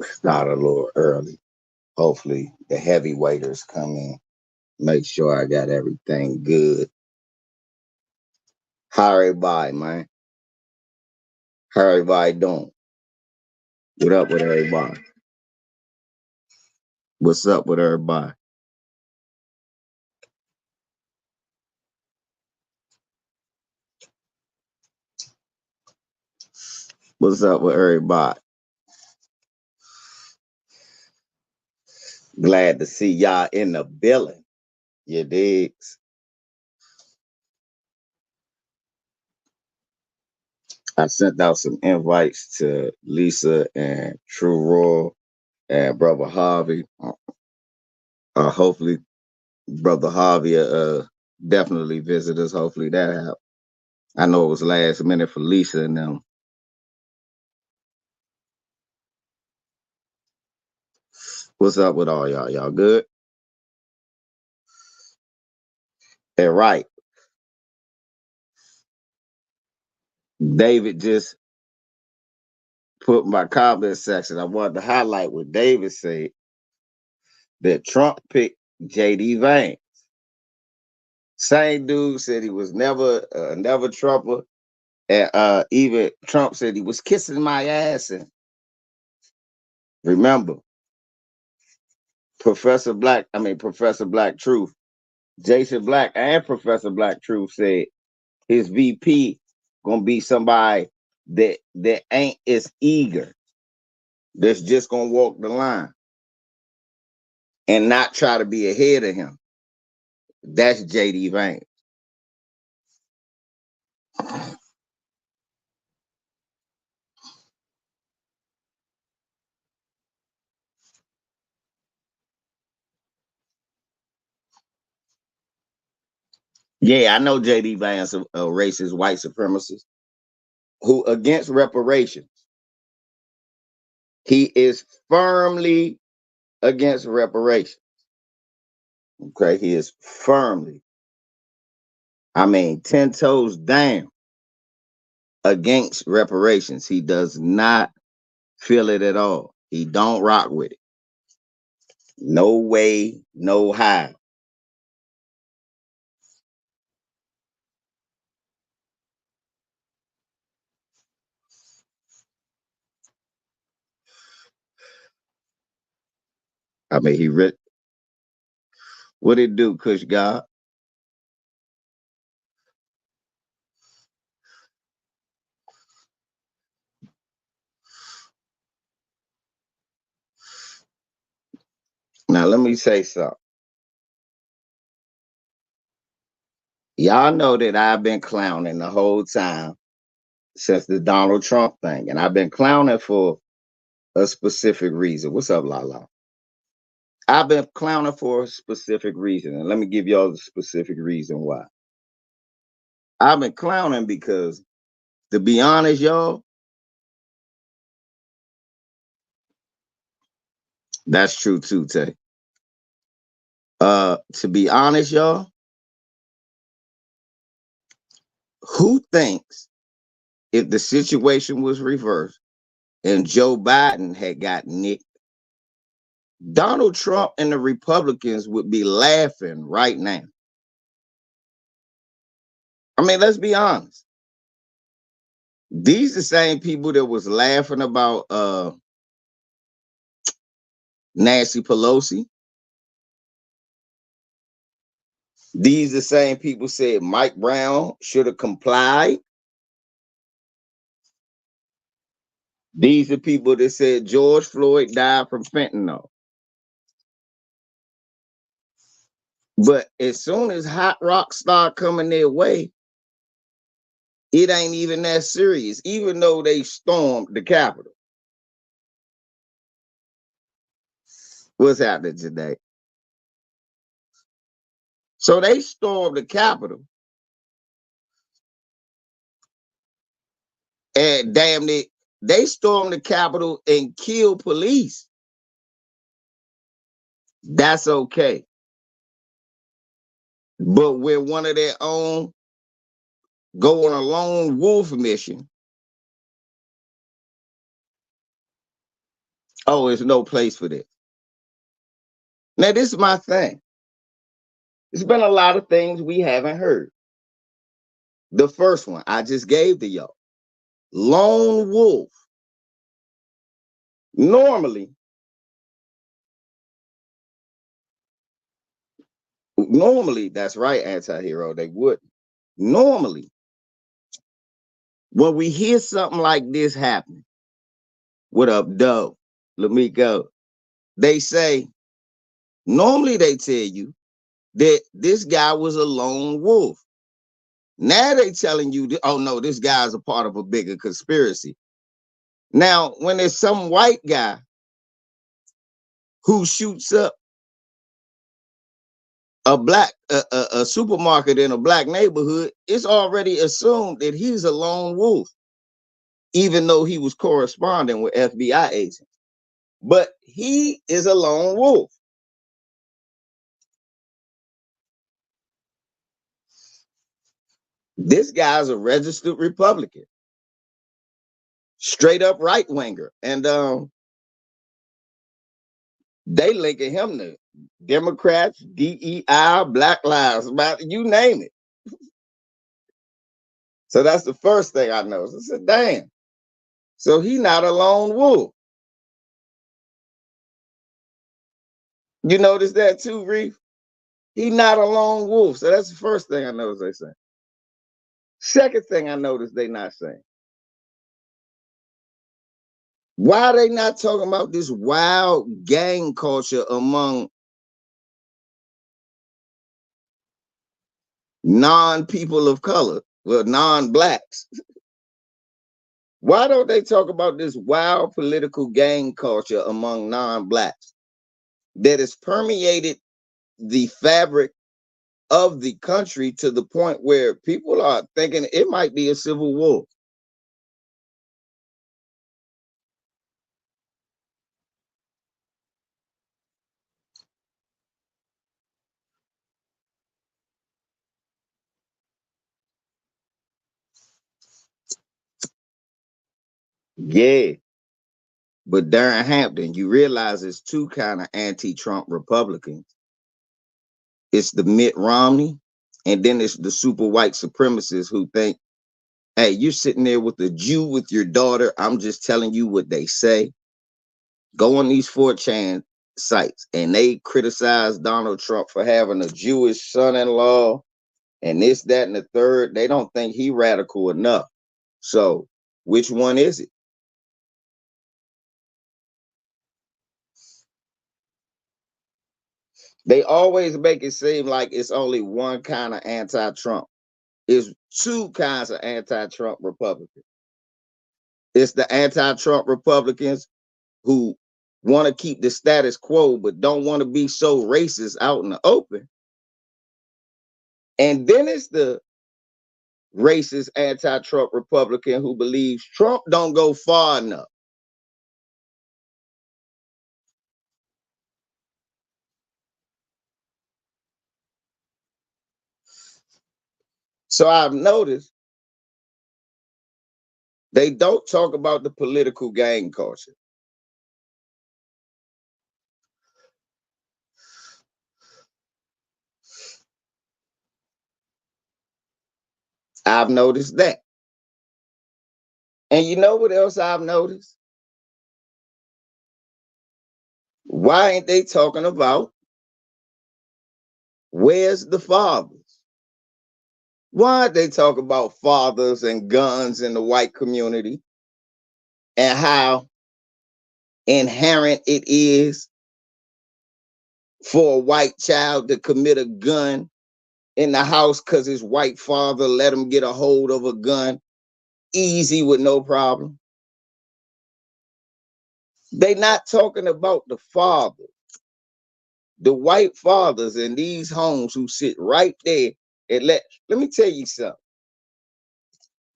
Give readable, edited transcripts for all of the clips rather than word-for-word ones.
Start a little early. Hopefully the heavyweighters come in. Make sure I got everything good. How everybody, man? How everybody doing? What up with everybody? What's up with everybody? What's up with everybody? Glad to see y'all in the building. You digs? I sent out some invites to Lisa and True Royal and Brother Harvey. Hopefully, Brother Harvey definitely visit us. Hopefully that happens. I know it was last minute for Lisa and them. What's up with all y'all? Y'all good? And right, David just put my comment section. I wanted to highlight what David said that Trump picked JD Vance. Same dude said he was never Trumper. And even Trump said he was kissing my ass. And remember, Professor Black Truth, Jason Black and Professor Black Truth said his VP gonna be somebody that ain't as eager, that's just gonna walk the line and not try to be ahead of him. That's JD Vance. Yeah, I know JD Vance, a racist white supremacist who against reparations. He is firmly against reparations. Okay, he is firmly, 10 toes down against reparations. He does not feel it at all. He don't rock with it. No way, no how. He what it do, Kush God? Now let me say something. Y'all know that I've been clowning the whole time since the Donald Trump thing, and I've been clowning for a specific reason. What's up, Lala? I've been clowning for a specific reason, and let me give y'all the specific reason why. I've been clowning because, to be honest, y'all, that's true too, Tay. To be honest, y'all, who thinks if the situation was reversed and Joe Biden had got nicked, Donald Trump and the Republicans would be laughing right now? Let's be honest. These the same people that was laughing about Nancy Pelosi. These the same people said Mike Brown should have complied. These are people that said George Floyd died from fentanyl. But as soon as hot rocks start coming their way, it ain't even that serious, even though they stormed the Capitol. What's happening today? So they stormed the Capitol and damn it, they stormed the Capitol and killed police. That's okay. But when one of their own go on a lone wolf mission Oh, there's no place for this. Now, this is my thing. There's been a lot of things we haven't heard. The first one I just gave to y'all. Lone wolf. Normally, that's right, anti-hero, they wouldn't. Normally, when we hear something like this happen, what up, Doe? Let me go. They say, normally they tell you that this guy was a lone wolf. Now they telling you, oh no, this guy's a part of a bigger conspiracy. Now, when there's some white guy who shoots up a supermarket in a black neighborhood, it's already assumed that he's a lone wolf, even though he was corresponding with FBI agents. But he is a lone wolf. This guy's a registered Republican, straight up right winger, and they linking him to Democrats, DEI, Black Lives Matter, you name it. So that's the first thing I noticed. I said, damn. So he not a lone wolf. You notice that too, Reef? He not a lone wolf. So that's the first thing I noticed they saying. Second thing I noticed they not saying. Why are they not talking about this wild gang culture among non-people of color, well, non-blacks? Why don't they talk about this wild political gang culture among non-blacks that has permeated the fabric of the country to the point where people are thinking it might be a civil war? Yeah, but Darren Hampton, you realize it's two kind of anti-Trump Republicans. It's the Mitt Romney, and then it's the super white supremacists who think, hey, you're sitting there with a Jew with your daughter. I'm just telling you what they say. Go on these 4chan sites, and they criticize Donald Trump for having a Jewish son-in-law and this, that, and the third. They don't think he radical enough. So which one is it? They always make it seem like it's only one kind of anti-Trump. It's two kinds of anti-Trump Republicans. It's the anti-Trump Republicans who want to keep the status quo but don't want to be so racist out in the open. And then it's the racist anti-Trump Republican who believes Trump don't go far enough. So I've noticed they don't talk about the political gang culture. I've noticed that. And you know what else I've noticed? Why ain't they talking about where's the fathers? Why they talk about fathers and guns in the white community and how inherent it is for a white child to commit a gun in the house because his white father let him get a hold of a gun easy with no problem? They not talking about the father, the white fathers in these homes who sit right there and let me tell you something.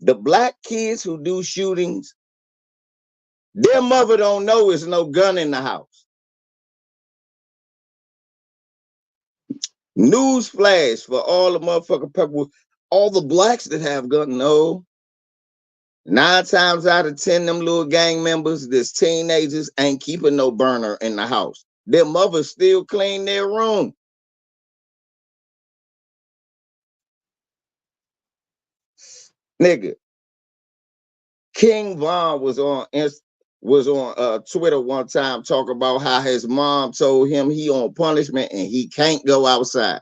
The black kids who do shootings, their mother don't know there's no gun in the house. News flash for all the motherfucking people, all the blacks that have guns. No, 9 times out of 10, them little gang members, this teenagers ain't keeping no burner in the house. Their mothers still clean their room. Nigga, King Von was on Twitter one time talking about how his mom told him he on punishment and he can't go outside.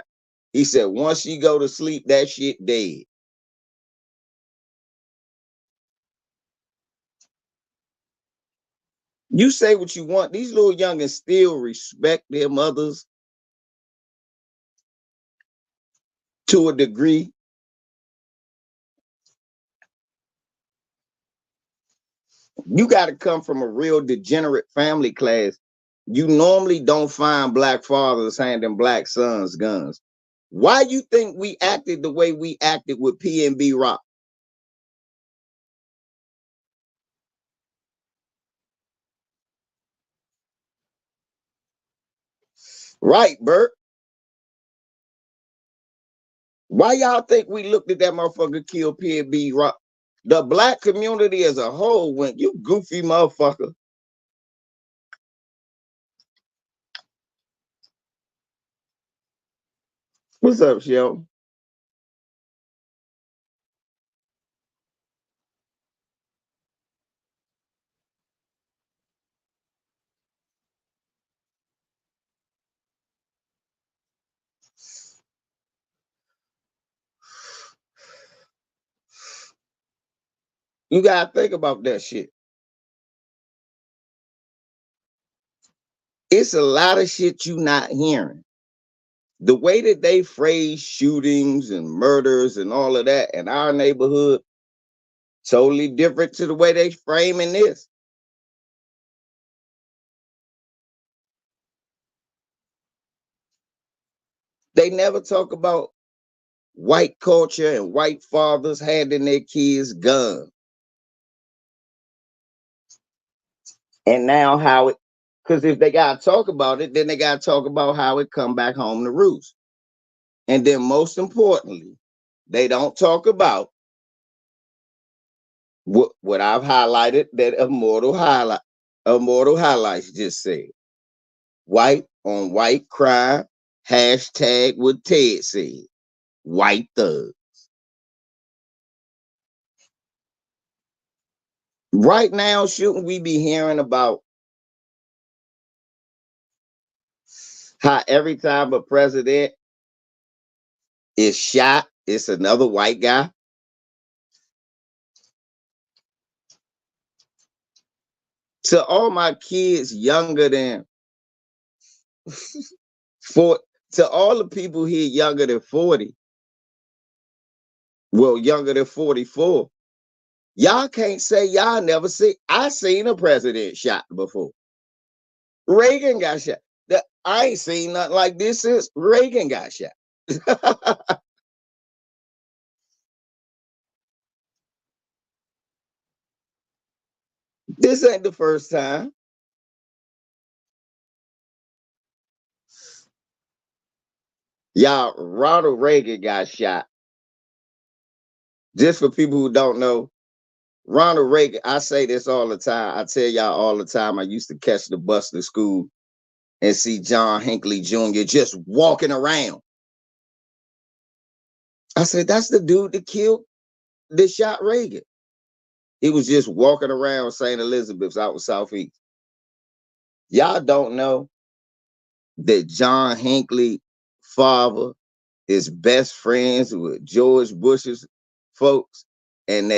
He said once she go to sleep, that shit dead. You say what you want. These little youngins still respect their mothers to a degree. You got to come from a real degenerate family class. You normally don't find black fathers handing black sons guns. Why you think we acted the way we acted with P&B Rock? Right, Bert. Why y'all think we looked at that motherfucker kill P&B Rock? The black community as a whole went, you goofy motherfucker. What's up, Shell? You gotta think about that shit. It's a lot of shit you not hearing. The way that they phrase shootings and murders and all of that in our neighborhood, totally different to the way they framing this. They never talk about white culture and white fathers handing their kids guns. And now how it, because if they gotta talk about it, then they gotta talk about how it come back home to roost. And then most importantly, they don't talk about what I've highlighted that Immortal Highlights just said. White on white crime, hashtag what Ted said. White thug. Right now, shouldn't we be hearing about how every time a president is shot, it's another white guy? To all my kids younger than four, to all the people here younger than 40, well, younger than 44, y'all can't say y'all never see. I seen a president shot before. Reagan got shot. I ain't seen nothing like this since Reagan got shot. This ain't the first time. Y'all, Ronald Reagan got shot. Just for people who don't know, Ronald Reagan, I say this all the time. I tell y'all all the time, I used to catch the bus to school and see John Hinckley Jr. just walking around. I said, that's the dude that shot Reagan. He was just walking around St. Elizabeth's out in Southeast. Y'all don't know that John Hinckley father is best friends with George Bush's folks, and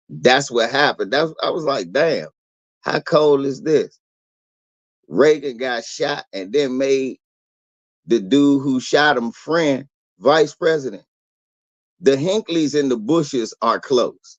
that's what happened. I was like, damn, how cold is this? Reagan got shot and then made the dude who shot him friend vice president. The Hinckleys and the Bushes are close.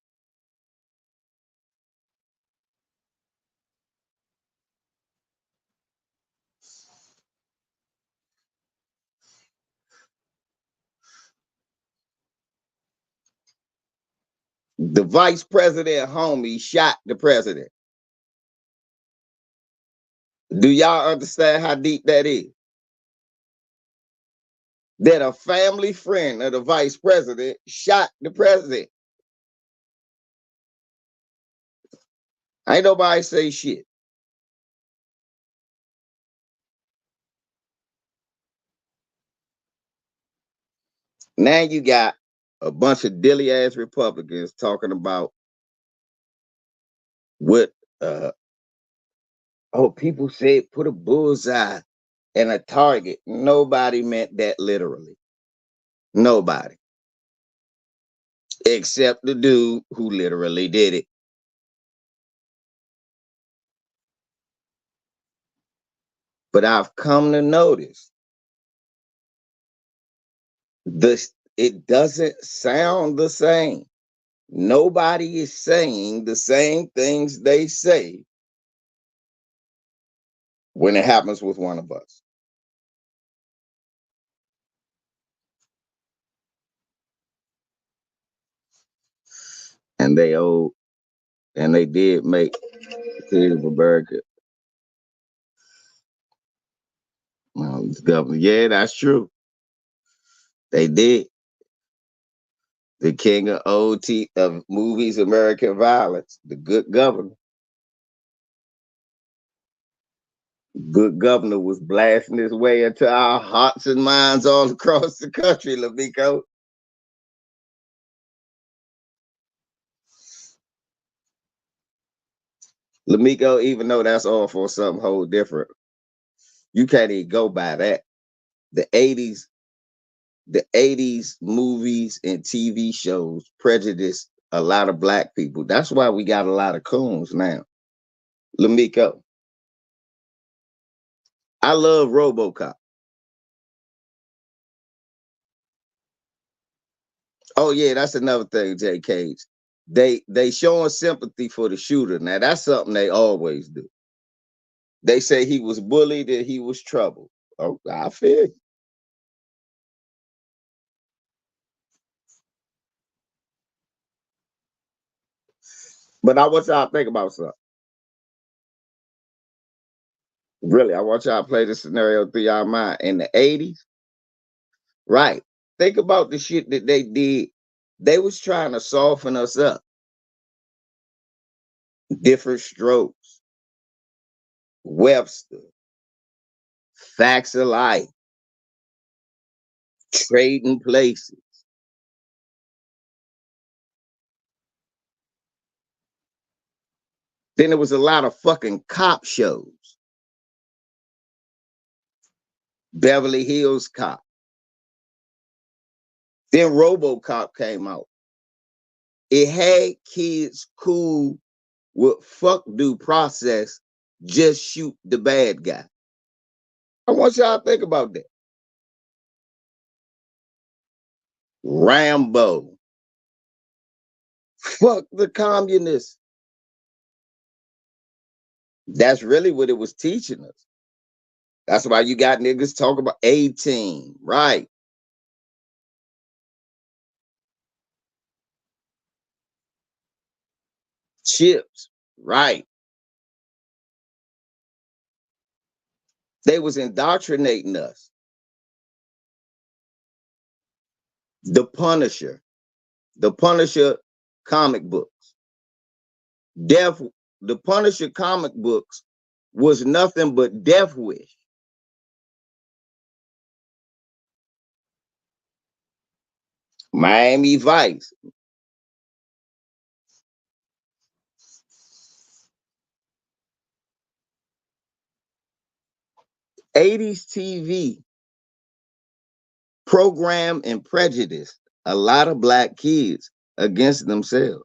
The vice president homie shot the president. Do y'all understand how deep that is? That a family friend of the vice president shot the president. Ain't nobody say shit. Now you got a bunch of dilly ass Republicans talking about what oh, people said put a bullseye and a target. Nobody meant that literally. Nobody. Except the dude who literally did it. But I've come to notice this, it doesn't sound the same. Nobody is saying the same things they say when it happens with one of us. And they owe, and they did make the state of America government. Yeah, that's true. They did. The king of OT of movies, American violence, the good governor. Good governor was blasting his way into our hearts and minds all across the country, Lamiko. Lamiko, even though that's all for something whole different, you can't even go by that. The 80s, the 80s movies and TV shows prejudiced a lot of black people. That's why we got a lot of coons now. Lamiko, I love RoboCop. Oh yeah, that's another thing, J. Cage. They showing sympathy for the shooter. Now that's something they always do. They say he was bullied and he was troubled. Oh, I feel you. But I want y'all to think about something. Really, I want y'all to play the scenario through y'all mind. In the 80s, right? Think about the shit that they did. They was trying to soften us up. Different strokes, Webster, facts of life, trading places. Then there was a lot of fucking cop shows. Beverly Hills Cop. Then RoboCop came out. It had kids cool with fuck due process, just shoot the bad guy. I want y'all to think about that. Rambo. Fuck the communists. That's really what it was teaching us. That's why you got niggas talk about 18, right? Chips, right? They was indoctrinating us. The Punisher, the Punisher comic books. Death, the Punisher comic books was nothing but Death Wish. Miami Vice. 80s TV program and prejudice a lot of black kids against themselves.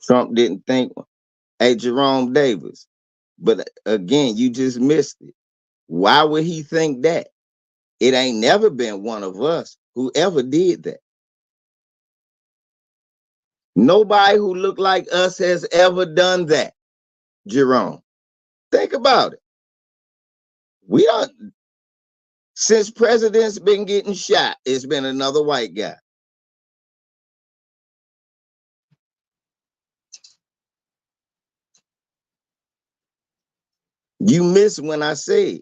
Trump didn't think, hey, Jerome Davis. But again, you just missed it. Why would he think that? It ain't never been one of us who ever did that. Nobody who looked like us has ever done that, Jerome. Think about it. We don't, since presidents been getting shot, it's been another white guy. You missed when I said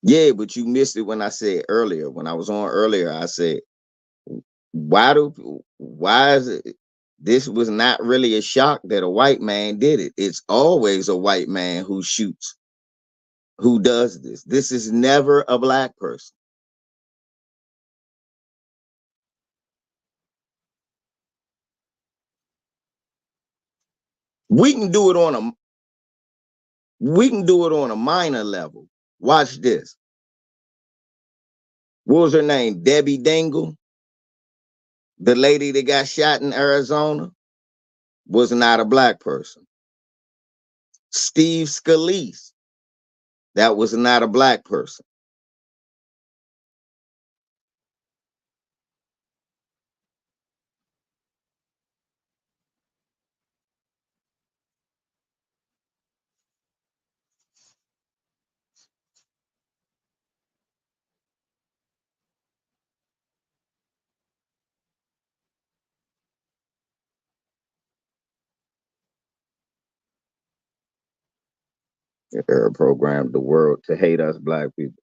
Yeah, but you missed it when I said earlier. When I was on earlier, I said, why is it this was not really a shock that a white man did it. It's always a white man who shoots, who does this. This is never a black person. We can do it on a we can do it on a minor level. Watch this. What was her name? Debbie Dingle, the lady that got shot in Arizona, was not a black person. Steve Scalise, that was not a black person. They programmed the world to hate us black people.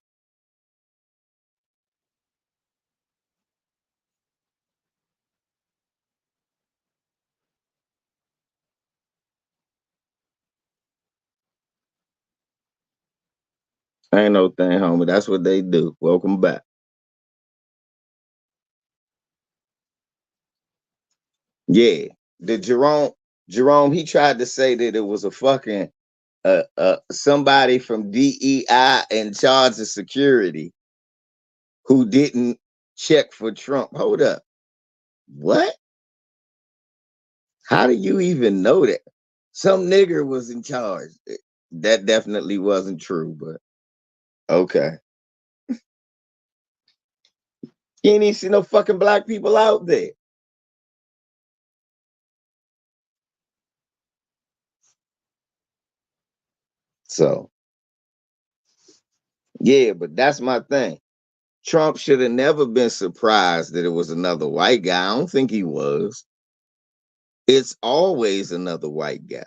Ain't no thing, homie. That's what they do. Welcome back. Yeah, the Jerome, he tried to say that it was a fucking somebody from DEI in charge of security who didn't check for Trump. Hold up, what? How do you even know that? Some nigger was in charge. That definitely wasn't true, but okay. You ain't even see no fucking black people out there. So yeah, but that's my thing. Trump should have never been surprised that it was another white guy. I don't think he was. It's always another white guy.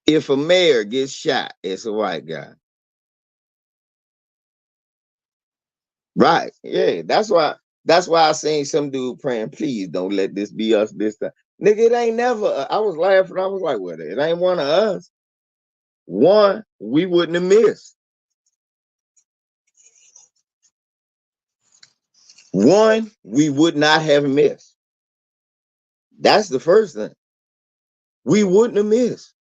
If a mayor gets shot, it's a white guy. Right. Yeah. That's why I seen some dude praying, please don't let this be us this time. Nigga, it ain't never. I was laughing. I was like, well, it ain't one of us. One, we wouldn't have missed. One, we would not have missed. That's the first thing. We wouldn't have missed.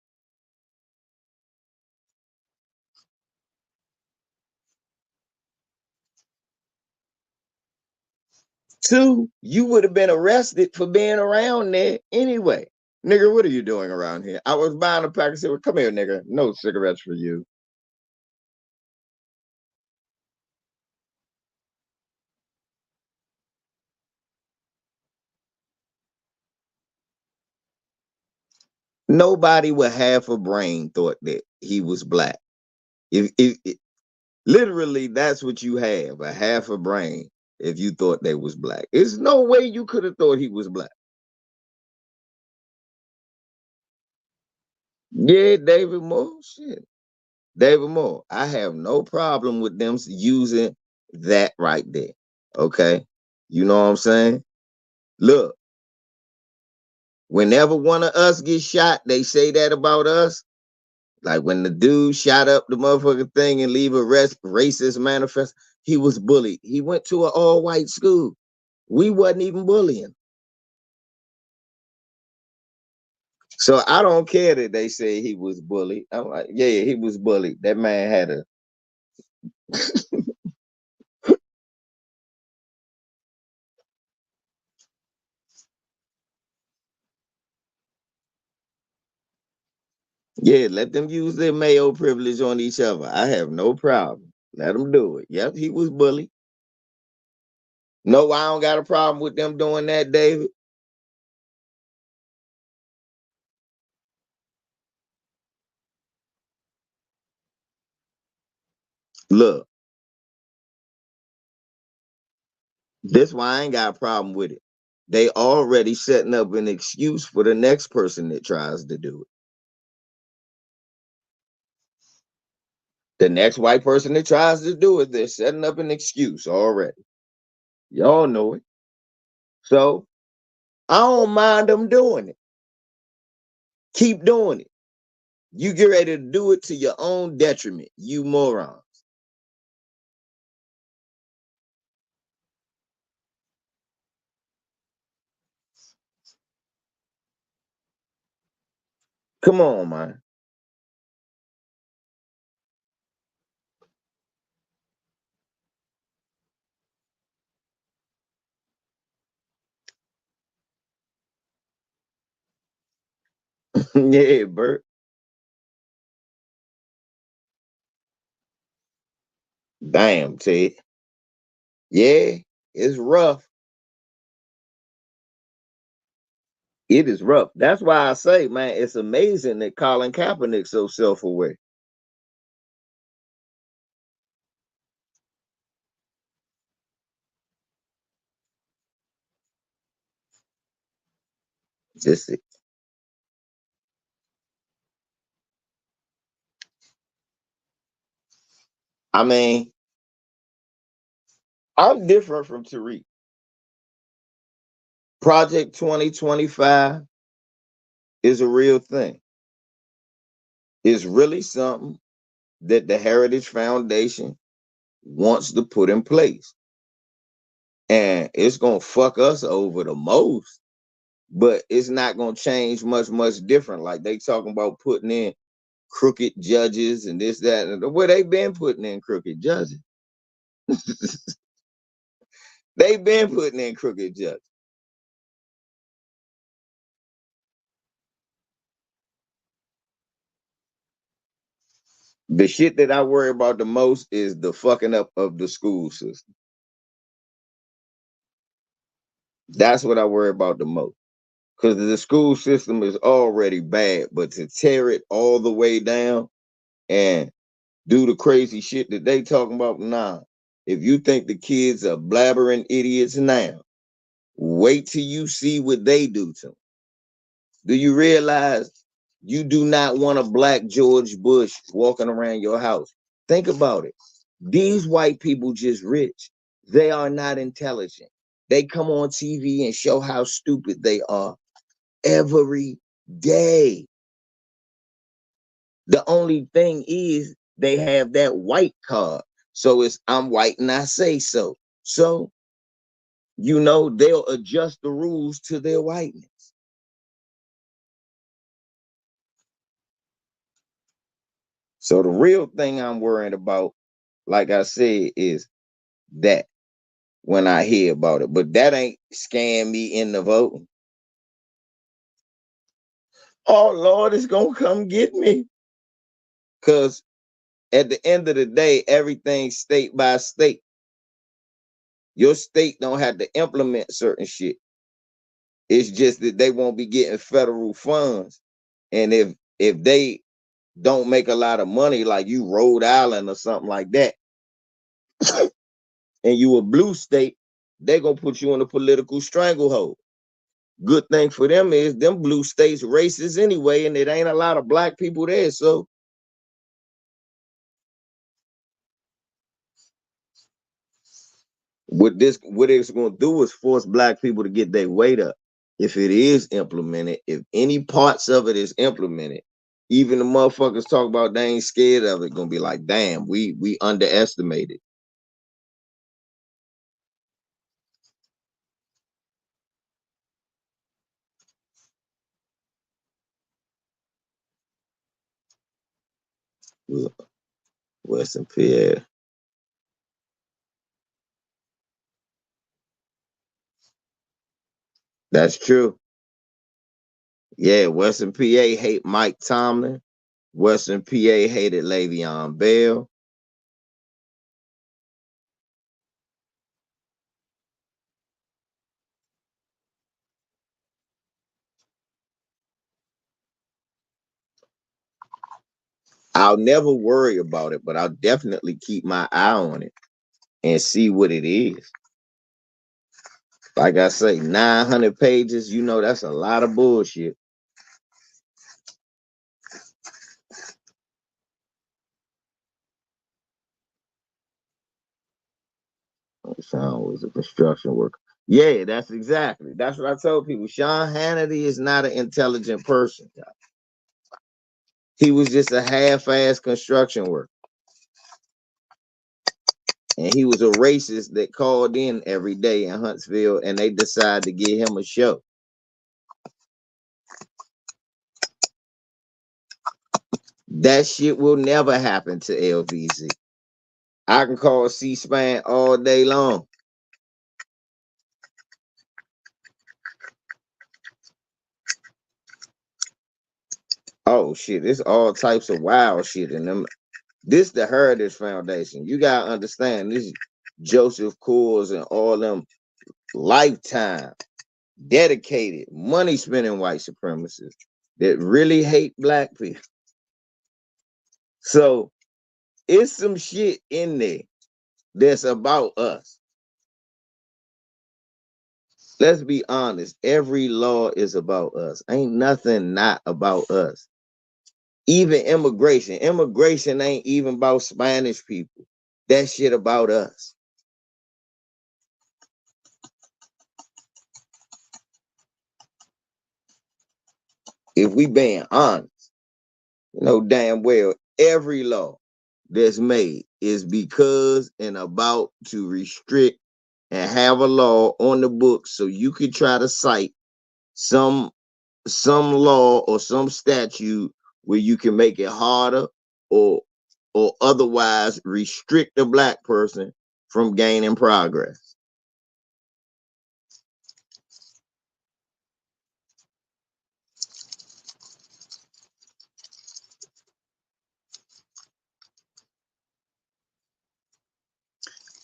Two, you would have been arrested for being around there anyway. Nigga, what are you doing around here? I was buying a pack of cigarettes. Come here, nigga. No cigarettes for you. Nobody with half a brain thought that he was black. If literally that's what you have, a half a brain, if you thought they was black. There's no way you could have thought he was black. Yeah, David Moore. Shit. David Moore. I have no problem with them using that right there. Okay. You know what I'm saying? Look, whenever one of us gets shot, they say that about us. Like when the dude shot up the motherfucking thing and leave a racist manifest, he was bullied. He went to an all white school. We wasn't even bullying. So I don't care that they say he was bullied. I'm like, yeah, he was bullied. That man had a yeah. Let them use their Mayo privilege on each other. I have no problem. Let them do it. Yep, he was bullied. No, I don't got a problem with them doing that, David. Look, this why I ain't got a problem with it. They already setting up an excuse for the next person that tries to do it. The next white person that tries to do it, they're setting up an excuse already. Y'all know it. So I don't mind them doing it. Keep doing it. You get ready to do it to your own detriment, you morons. Come on, man. Yeah, Bert. Damn, Ted. Yeah, it's rough. It is rough. That's why I say, man, it's amazing that Colin Kaepernick's so self-aware. Just, I mean, I'm different from Tariq. Project 2025 is a real thing. It's really something that the Heritage Foundation wants to put in place. And it's going to fuck us over the most, but it's not going to change much different. Like they talking about putting in crooked judges and this, that, and where they been putting in crooked judges. They've been putting in crooked judges. The shit that I worry about the most is the fucking up of the school system. That's what I worry about the most. Because the school system is already bad, but to tear it all the way down and do the crazy shit that they talking about, nah. If you think the kids are blabbering idiots now, wait till you see what they do to them. Do you realize you do not want a black George Bush walking around your house? Think about it. These white people just rich. They are not intelligent. They come on TV and show how stupid they are every day. The only thing is they have that white card. So it's I'm white and I say so. So, they'll adjust the rules to their whiteness. So the real thing I'm worried about, like I said, is that when I hear about it. But that ain't scaring me in the voting. Oh Lord, it's gonna come get me. Cause at the end of the day, everything's state by state. Your state don't have to implement certain shit. It's just that they won't be getting federal funds. And if they don't make a lot of money, like you Rhode Island or something like that, and you a blue state, they gonna put you in a political stranglehold. Good thing for them is them blue states racist anyway, and it ain't a lot of black people there. So what it's gonna do is force black people to get their weight up. If it is implemented, if any parts of it is implemented, even the motherfuckers talk about they ain't scared of it, gonna be like, damn, we underestimated. Western PA. That's true. Yeah, Western PA hate Mike Tomlin. Western PA hated Le'Veon Bell. I'll never worry about it, but I'll definitely keep my eye on it and see what it is. Like I say, 900 pages, that's a lot of bullshit. Sean was a construction worker. Yeah, that's what I told people. Sean Hannity is not an intelligent person. He was just a half-ass construction worker. And he was a racist that called in every day in Huntsville, and they decided to give him a show. That shit will never happen to LVZ. I can call C-SPAN all day long. Oh shit, it's all types of wild shit in them. This the Heritage Foundation. You gotta understand this is Joseph Coors and all them lifetime, dedicated, money spending white supremacists that really hate black people. So it's some shit in there that's about us. Let's be honest. Every law is about us. Ain't nothing not about us. Even immigration. Immigration ain't even about Spanish people. That shit about us. If we being honest, you know damn well every law that's made is because and about to restrict and have a law on the books so you could try to cite some law or some statute where you can make it harder or otherwise restrict a black person from gaining progress.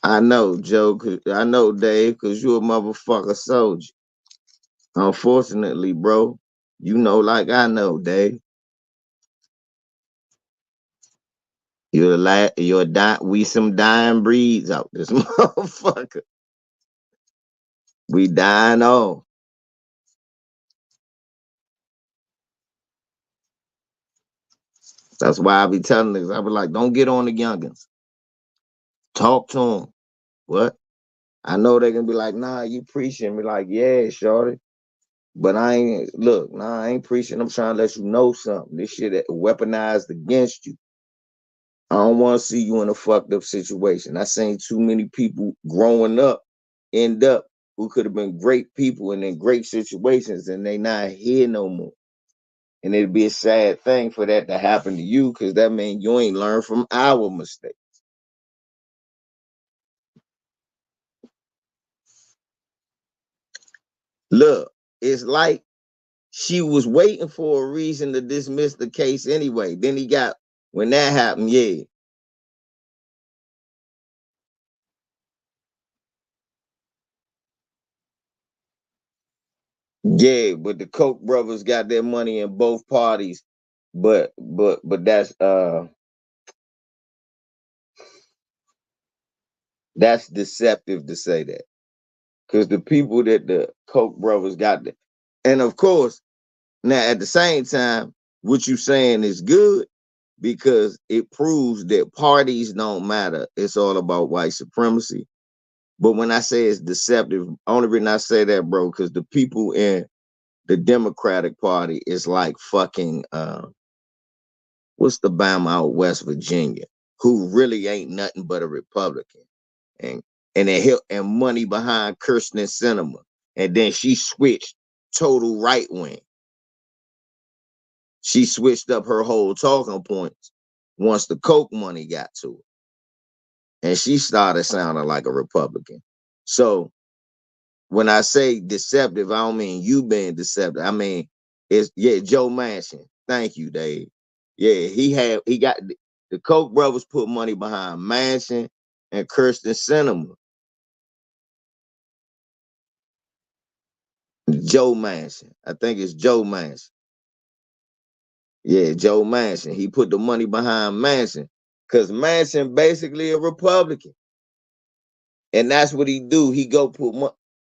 I know, Joe. I know, Dave, because you're a motherfucker soldier. Unfortunately, bro, you know, like I know, Dave. We some dying breeds out this motherfucker. We dying off. That's why I be telling niggas, I be like, don't get on the youngins. Talk to them. What? I know they can be like, nah, you preaching. Be like, yeah, shorty. But I ain't preaching. I'm trying to let you know something. This shit is weaponized against you. I don't want to see you in a fucked up situation. I seen too many people growing up end up who could have been great people and in great situations, and they not here no more. And it'd be a sad thing for that to happen to you, because that means you ain't learned from our mistake. Look, it's like she was waiting for a reason to dismiss the case anyway. Then when that happened, yeah. Yeah, but the Koch brothers got their money in both parties. But that's deceptive to say that. Because the people that the Koch brothers got the, and of course, now at the same time, what you saying is good because it proves that parties don't matter. It's all about white supremacy. But when I say it's deceptive, only reason I say that, bro, because the people in the Democratic Party is like fucking what's the Bama out West Virginia, who really ain't nothing but a Republican, and they help and money behind Kirsten Sinema, and then she switched total right wing. She switched up her whole talking points once the Coke money got to her, and she started sounding like a Republican. So when I say deceptive, I don't mean you being deceptive. I mean it's Joe Manchin. Thank you, Dave. Yeah, he got the Koch brothers put money behind Manchin and Kirsten Sinema. Joe Manchin. I think it's Joe Manchin. Yeah, Joe Manchin. He put the money behind Manchin because Manchin basically a Republican. And that's what he do. He go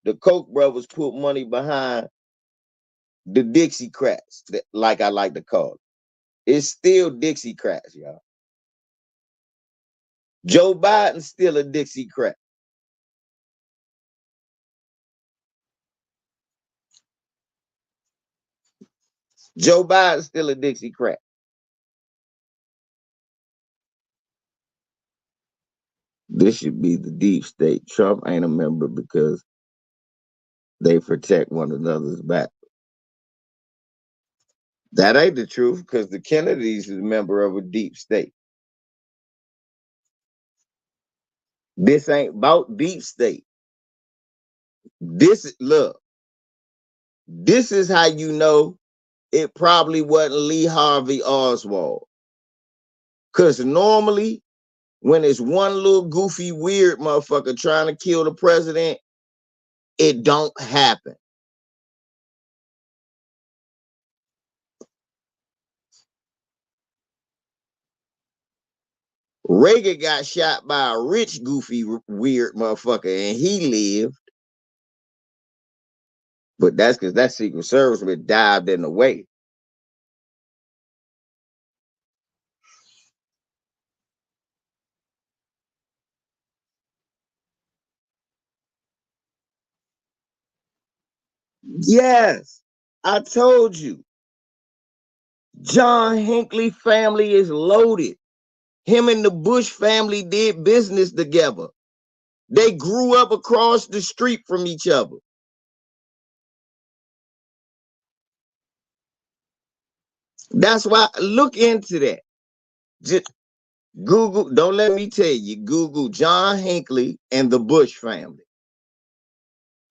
the Koch brothers put money behind the Dixiecrats, like I like to call it. It's still Dixiecrats, y'all. Joe Biden's still a Dixiecrat. Joe Biden's still a Dixiecrat. This should be the deep state. Trump ain't a member because they protect one another's back. That ain't the truth because the Kennedys is a member of a deep state. This ain't about deep state. Look, this is how you know it probably wasn't Lee Harvey Oswald. Because normally, when it's one little goofy, weird motherfucker trying to kill the president, it don't happen. Reagan got shot by a rich, goofy, weird motherfucker, and he lived. But that's because that Secret Service was dived in the way. Yes, I told you. John Hinckley family is loaded. Him and the Bush family did business together. They grew up across the street from each other. That's why look into that. Just Google, don't let me tell you, Google John Hinckley and the Bush family.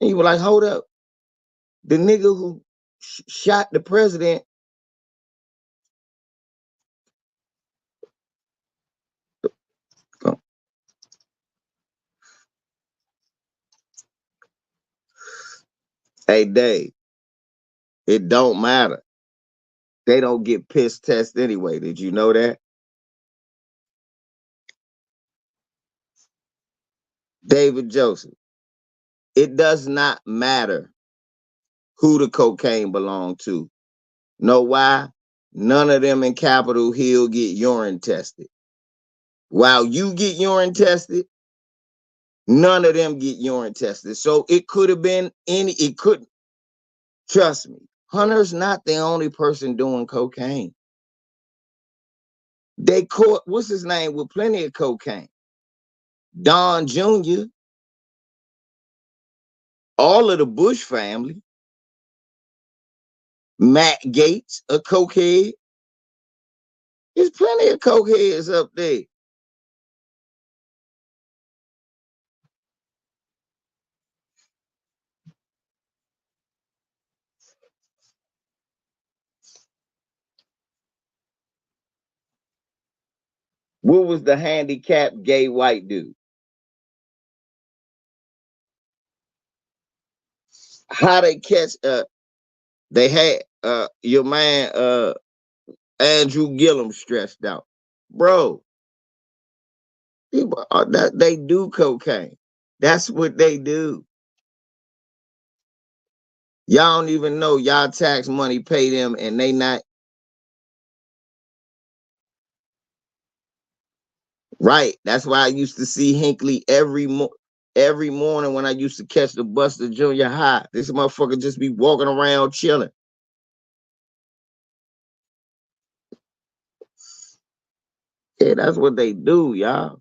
And you were like, hold up. The nigga who shot the president. Hey, Dave, it don't matter. They don't get piss test anyway. Did you know that? David Joseph. It does not matter who the cocaine belonged to. Know why? None of them in Capitol Hill get urine tested. While you get urine tested, none of them get urine tested. So it could have been it couldn't. Trust me, Hunter's not the only person doing cocaine. They caught, what's his name, with plenty of cocaine. Don Jr., all of the Bush family, Matt Gaetz, a cokehead. There's plenty of cokeheads up there. What was the handicapped gay white dude? How they catch they had your man Andrew Gillum stressed out. Bro, people they do cocaine. That's what they do. Y'all don't even know y'all tax money pay them and they not right. That's why I used to see Hinckley every morning when I used to catch the bus to junior high. This motherfucker just be walking around chilling. Yeah, that's what they do, y'all.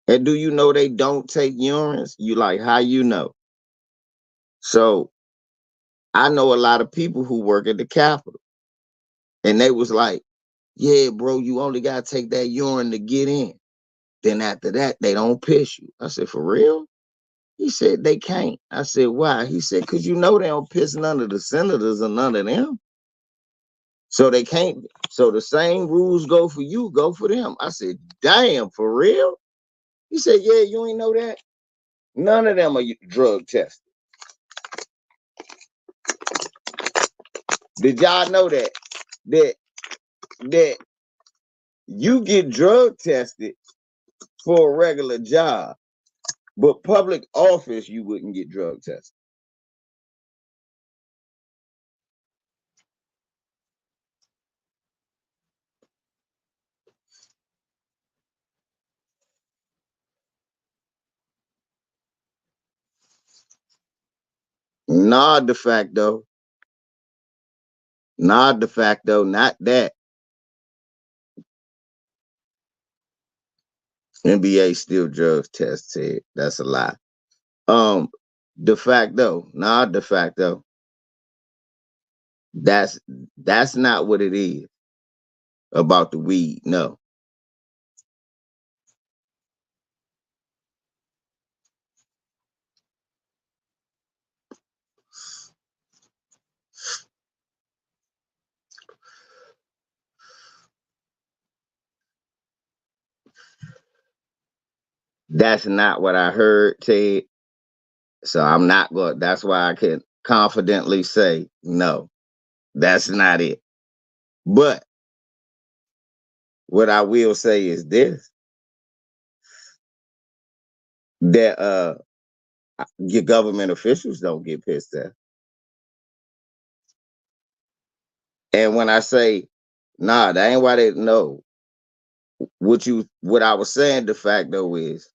And do you know they don't take urines? You like, how you know? So I know a lot of people who work at the Capitol. And they was like, yeah, bro, you only gotta take that urine to get in. Then after that, they don't piss you. I said, for real? He said they can't. I said, why? He said, because you know they don't piss none of the senators or none of them. So they can't. So the same rules go for you, go for them. I said, damn, for real? He said, yeah, you ain't know that? None of them are drug tested. Did y'all know that? That that you get drug tested for a regular job, but public office you wouldn't get drug tested. Nah, de facto. Nah, de facto, not that. NBA still drugs test Ted. That's a lie. Um, de facto, nah, de facto. That's that's not what it is about the weed. No, that's not what I heard, Ted. So I'm not going. That's why I can confidently say no. That's not it. But what I will say is this: that your government officials don't get pissed at. And when I say, nah, that ain't why they know. What I was saying de facto is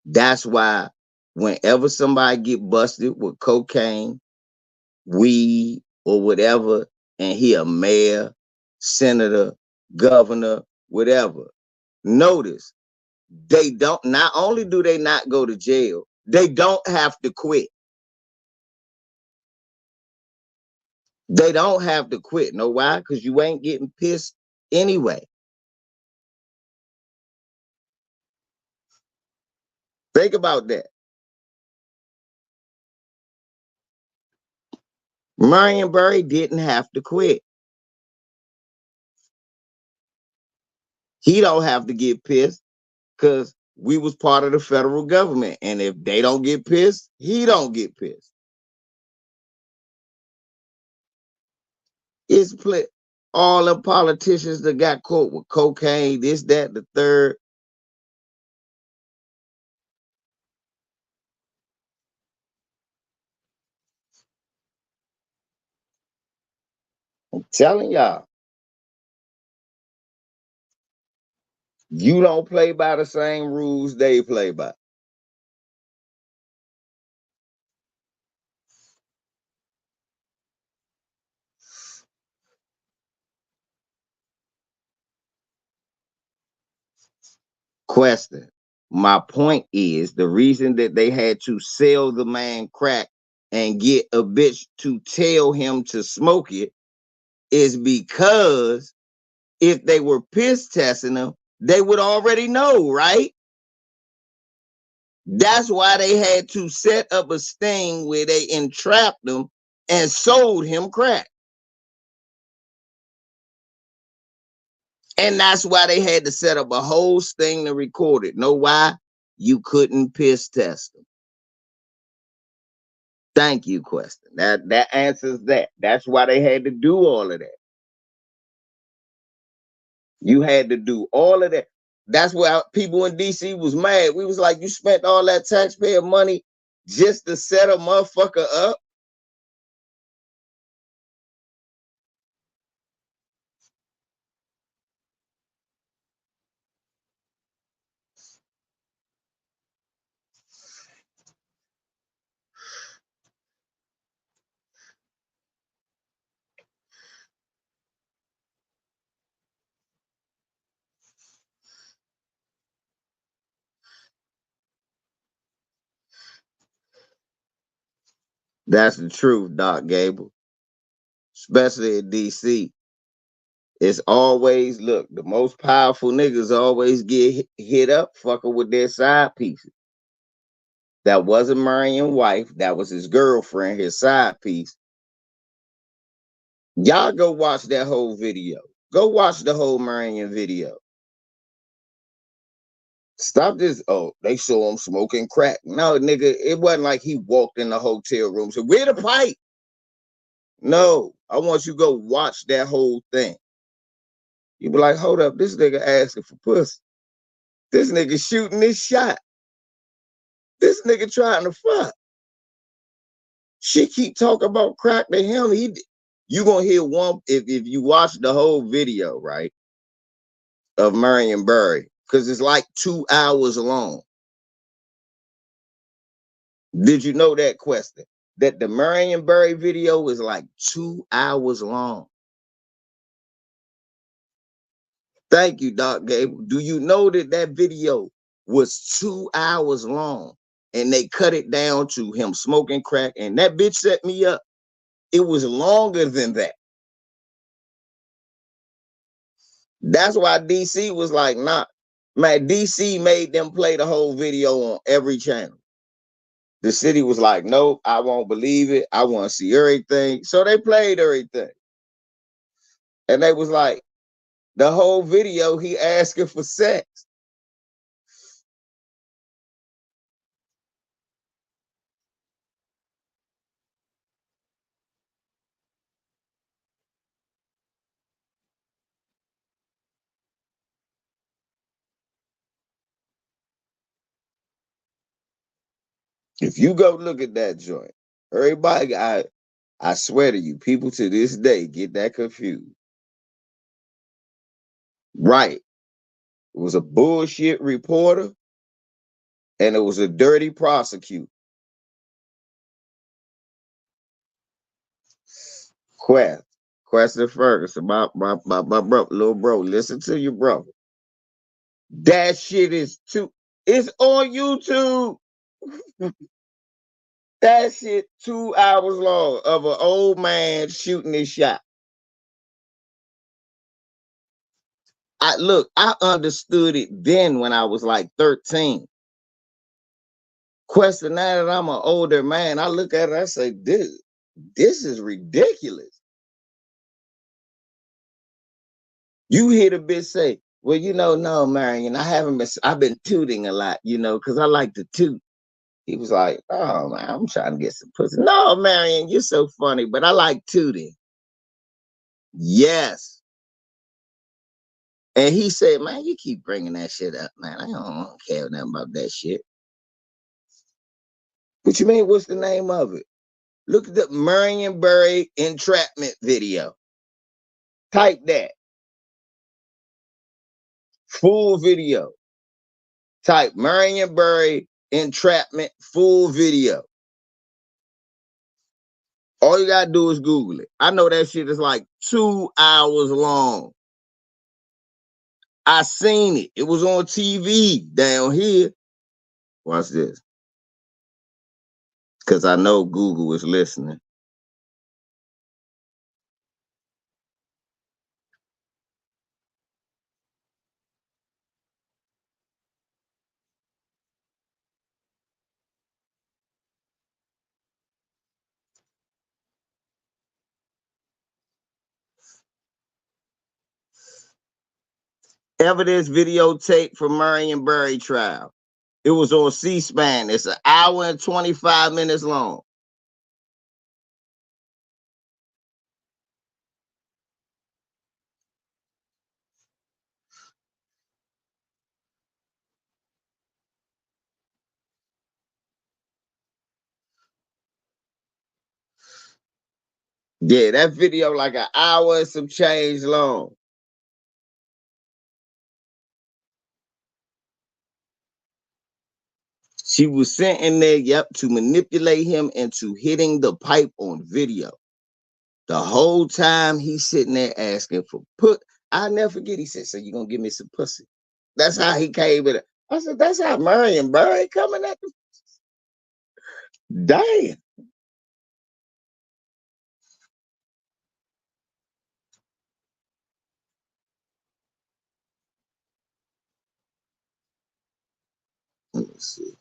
that's why whenever somebody get busted with cocaine, weed, or whatever, and he a mayor, senator, governor, whatever, notice they don't, not only do they not go to jail, they don't have to quit. They don't have to quit. Know why? Because you ain't getting pissed anyway. Think about that. Marion Barry didn't have to quit. He don't have to get pissed because we was part of the federal government. And if they don't get pissed, he don't get pissed. It's all the politicians that got caught with cocaine, this, that, the third. I'm telling y'all, you don't play by the same rules they play by. Question. My point is the reason that they had to sell the man crack and get a bitch to tell him to smoke it is because if they were piss testing him, they would already know, right? That's why they had to set up a sting where they entrapped him and sold him crack. And that's why they had to set up a whole sting to record it. Know why? You couldn't piss test them. Thank you, question. That answers that. That's why they had to do all of that. You had to do all of that. That's why people in DC was mad. We was like, you spent all that taxpayer money just to set a motherfucker up. That's the truth, Doc Gable. Especially in DC. It's always, look, the most powerful niggas always get hit up fucking with their side pieces. That wasn't Marion's wife. That was his girlfriend, his side piece. Y'all go watch that whole video. Go watch the whole Marion video. Stop this. Oh, they saw him smoking crack. No, nigga, it wasn't like he walked in the hotel room. So where the pipe? No, I want you to go watch that whole thing. You be like, hold up, this nigga asking for pussy. This nigga shooting this shot. This nigga trying to fuck. She keep talking about crack to him. You gonna hear one if you watch the whole video, right? Of Marion Barry, because it's like 2 hours long. Did you know that question? that the Marion Barry video is like 2 hours long. Thank you, Doc Gable. Do you know that that video was 2 hours long and they cut it down to him smoking crack and that bitch set me up? It was longer than that. That's why DC was like, nah. Man, DC made them play the whole video on every channel. The city was like, nope, I won't believe it. I want to see everything. So they played everything. And they was like, the whole video, he asking for sex. If you go look at that joint, everybody, I swear to you, people to this day get that confused. Right. It was a bullshit reporter and it was a dirty prosecutor. Question Ferguson, my bro, little bro, listen to your brother. That shit is too, it's on YouTube. That shit 2 hours long of an old man shooting his shot. I understood it then when I was like 13. Question now that I'm an older man, I look at it, I say, this is ridiculous. You hear the bitch say, well, no, Marion, I've been tooting a lot, because I like to toot. He was like, oh man, I'm trying to get some pussy. No, Marion, you're so funny, but I like tooting. Yes. And he said, man, you keep bringing that shit up, man. I don't care nothing about that shit. What you mean, what's the name of it? Look at the Marion Barry entrapment video. Type that. Full video. Type Marion Barry entrapment full video. All you gotta do is Google it. I know that shit is like 2 hours long. I seen it. It was on TV down here. Watch this. Because I know Google is listening. Evidence videotape for Marion Barry trial. It was on C-SPAN. It's an hour and 25 minutes long. Yeah, that video like an hour and some change long. She was sent in there, to manipulate him into hitting the pipe on video. The whole time he's sitting there asking for I'll never forget. He said, so you gonna give me some pussy? That's how he came in. I said, that's how Marion Barry coming at the damn. Let me see.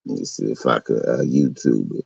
Let me see if I could YouTube it.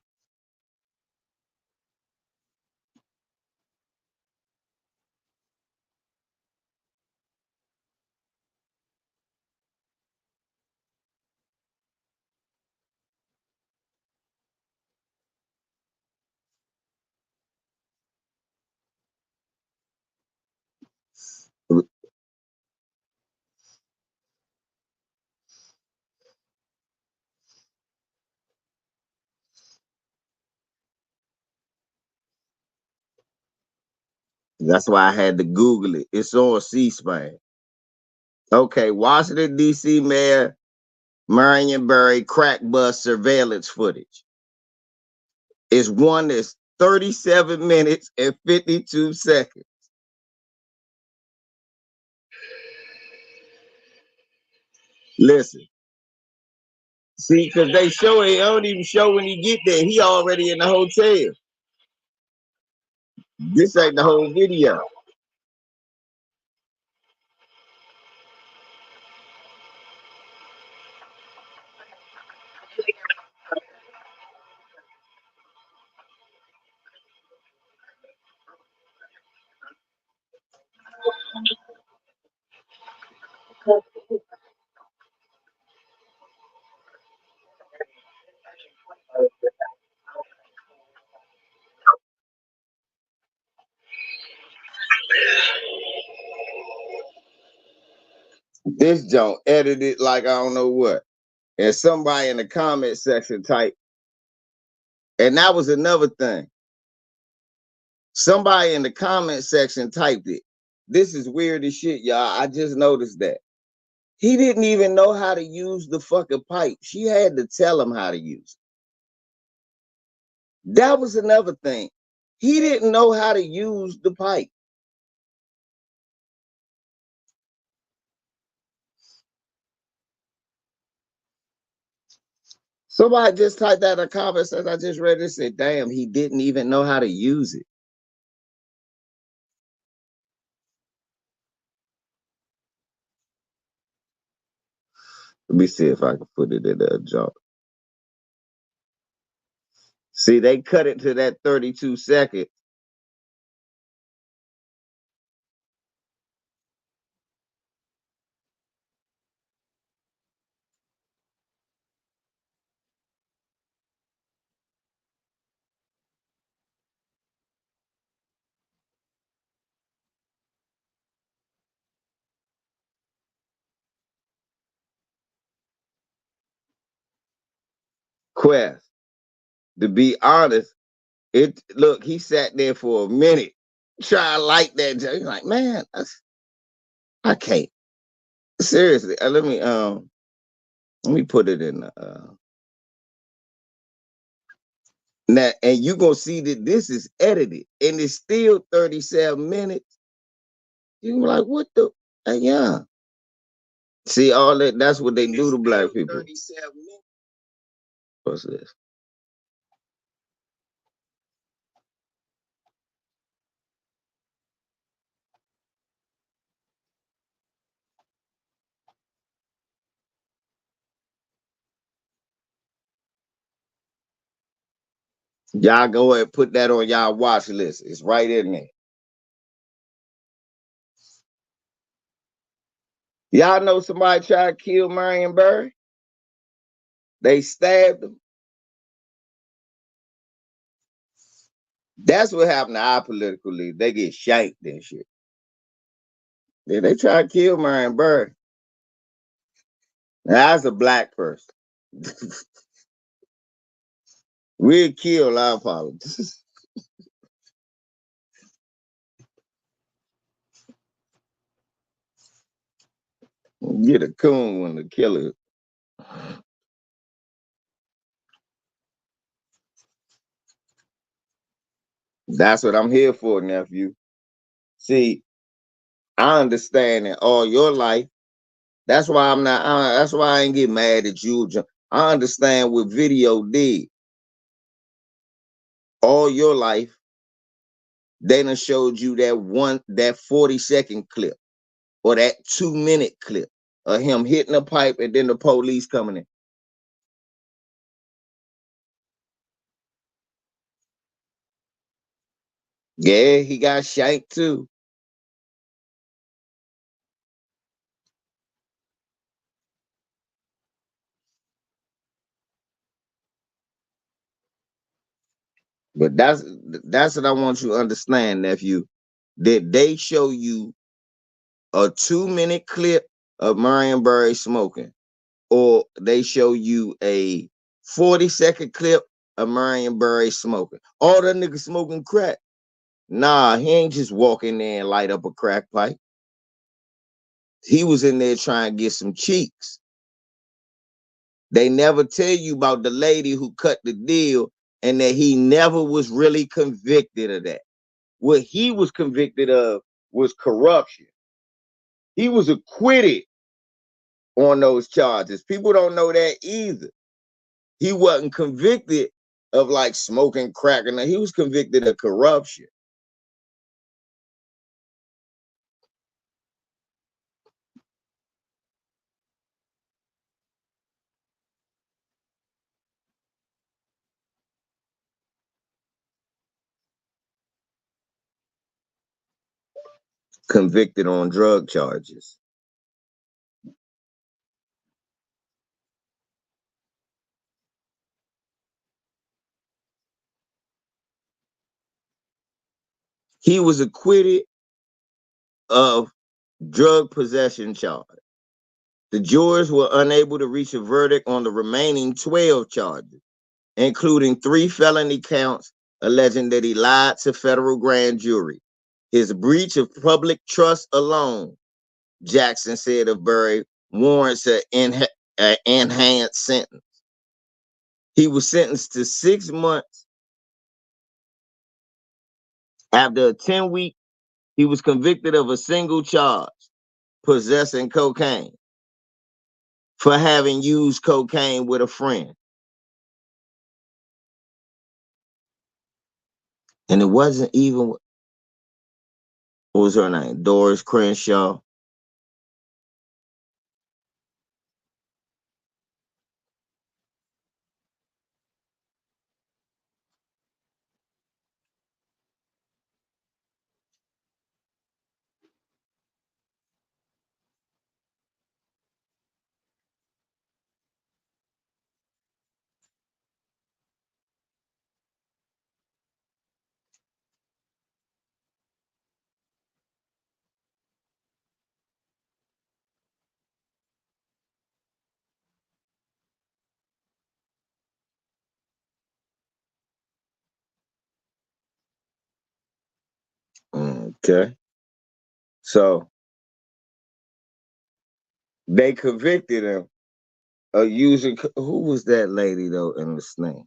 That's why I had to Google it. It's on C-SPAN. Okay, Washington, D.C. Mayor Marion Barry crack bust surveillance footage. It's one that's 37 minutes and 52 seconds. Listen. See, because they show it, they don't even show when he get there. He already in the hotel. This ain't the whole video. This joint edited like I don't know what. And somebody in the comment section typed, and that was another thing. Somebody in the comment section typed it. This is weird as shit, y'all. I just noticed that. He didn't even know how to use the fucking pipe. She had to tell him how to use it. That was another thing. He didn't know how to use the pipe. Somebody just typed that in the comments as I just read it and said, damn, he didn't even know how to use it. Let me see if I can put it in that jump. See, they cut it to that 32 seconds. Quest. To be honest, look, he sat there for a minute trying to like that. He's like, man, I can't. Seriously. Let me put it in now, and you gonna see that this is edited and it's still 37 minutes. You're like, what the yeah. See, all that's what they do to black people. What's this? Y'all go ahead and put that on y'all watch list. It's right in there. Y'all know somebody tried to kill Marion Barry? They stabbed him. That's what happened to our political leaders. They get shanked and shit. Yeah, they try to kill Marion Barry. Now, that's a black person. We'll kill our politics. Get a coon when the killer. That's what I'm here for, nephew. See, I understand that all your life. That's why I'm not. That's why I ain't get mad at you. I understand what video did. All your life, they done showed you that 40-second clip or that 2-minute clip of him hitting a pipe and then the police coming in. Yeah, he got shanked too. But that's what I want you to understand, nephew. That they show you a 2-minute clip of Marion Barry smoking, or they show you a 40-second clip of Marion Barry smoking. All that nigga smoking crack. Nah, he ain't just walk in there and light up a crack pipe. He was in there trying to get some cheeks. They never tell you about the lady who cut the deal and that he never was really convicted of that. What he was convicted of was corruption. He was acquitted on those charges. People don't know that either. He wasn't convicted of like smoking crack, and he was convicted of corruption. Convicted on drug charges. He was acquitted of drug possession charge. The jurors were unable to reach a verdict on the remaining 12 charges, including 3 felony counts alleging that he lied to federal grand jury. His breach of public trust alone, Jackson said of Barry, warrants an enhanced sentence. He was sentenced to 6 months. After a 10-week, he was convicted of a single charge, possessing cocaine, for having used cocaine with a friend. And it wasn't even, what was her name? Doris Crenshaw. Okay. So they convicted him of using, who was that lady though in the snake?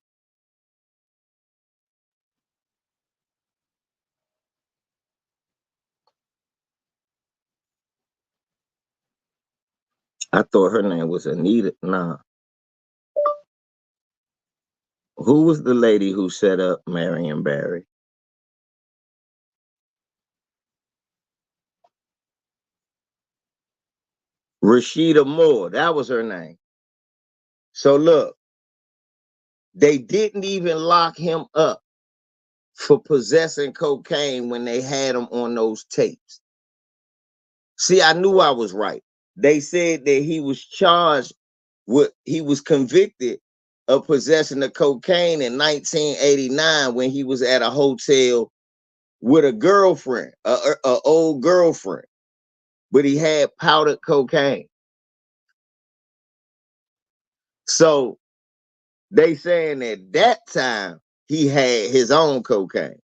I thought her name was Anita. Nah. Who was the lady who set up Marion Barry? Rashida Moore. That was her name. So look, they didn't even lock him up for possessing cocaine when they had him on those tapes. See, I knew I was right. They said that he was charged with, he was convicted of possessing of cocaine in 1989 when he was at a hotel with a girlfriend, a old girlfriend, but he had powdered cocaine. So they saying at that time he had his own cocaine.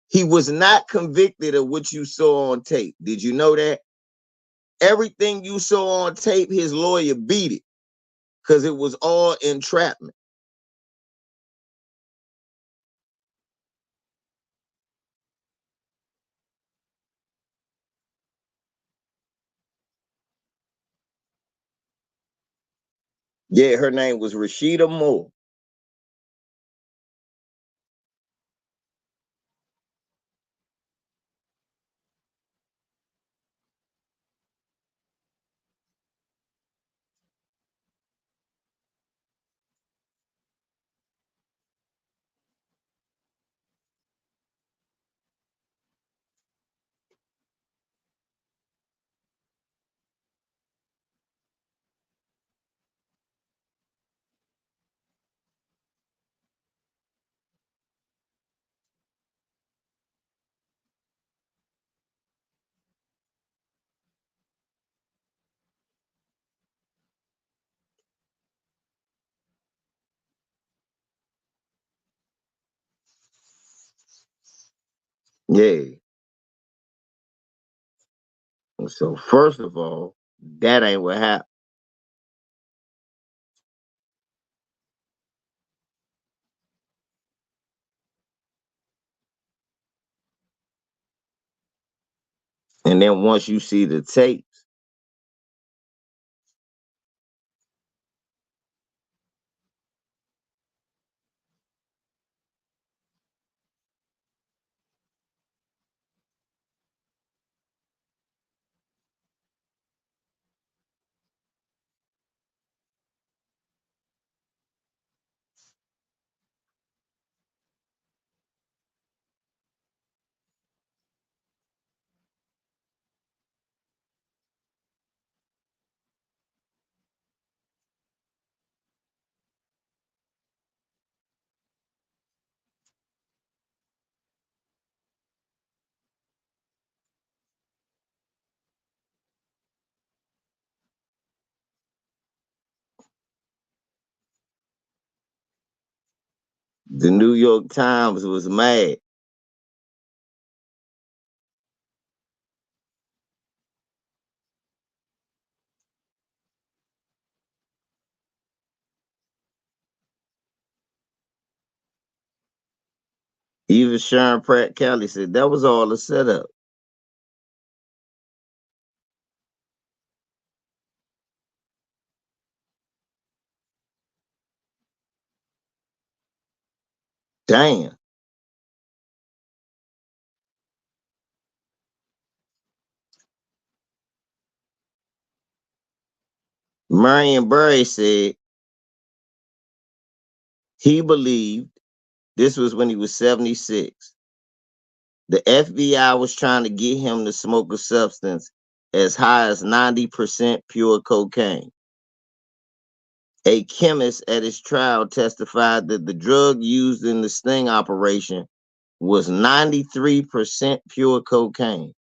He was not convicted of what you saw on tape. Did you know that? Everything you saw on tape, his lawyer beat it because it was all entrapment. Yeah, her name was Rashida Moore. Yeah. So first of all, that ain't what happened. And then once you see the tape, the New York Times was mad. Even Sharon Pratt Kelly said that was all a setup. Damn. Marion Barry said he believed this was when he was 76. The FBI was trying to get him to smoke a substance as high as 90% pure cocaine. A chemist at his trial testified that the drug used in the sting operation was 93% pure cocaine.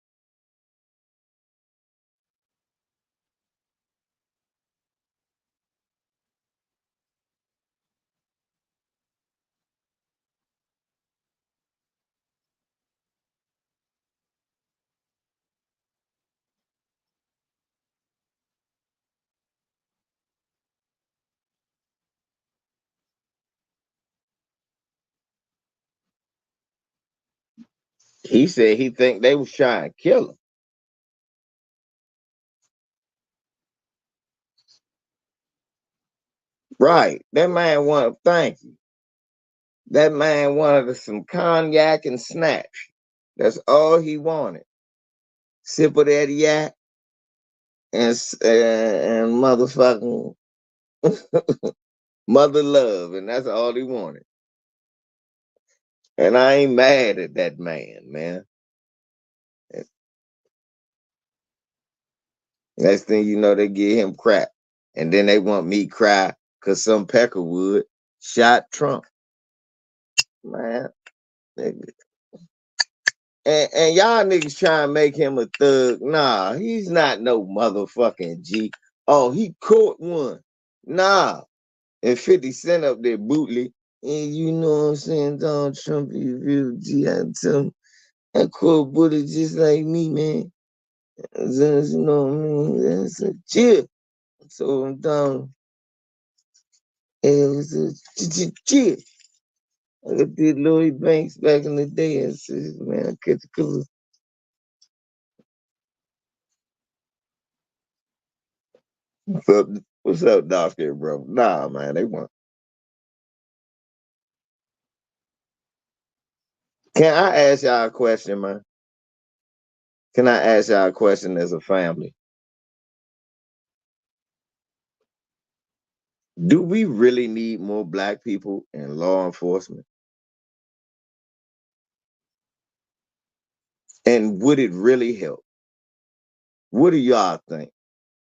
He said he think they was trying to kill him. Right. That man wanted, thank you. That man wanted some cognac and snaps. That's all he wanted. Sip of that yak and motherfucking mother love, and that's all he wanted. And I ain't mad at that man. Next thing you know, they give him crap. And then they want me cry because some Peckerwood shot Trump. Man. And y'all niggas try and make him a thug. Nah, he's not no motherfucking G. Oh, he caught one. Nah. And 50 Cent up there bootly. And you know what I'm saying? Donald Trump, you real G. I tell him, I caught bullet just like me, man. You know what I mean? That's a chill. So I'm down. And it was a chill. I did Lloyd Banks back in the day. I said, man, I catch a couple. What's up, Doctor, bro? Nah, man, they want. Can I ask y'all a question, man? Can I ask y'all a question as a family? Do we really need more black people in law enforcement? And would it really help? What do y'all think?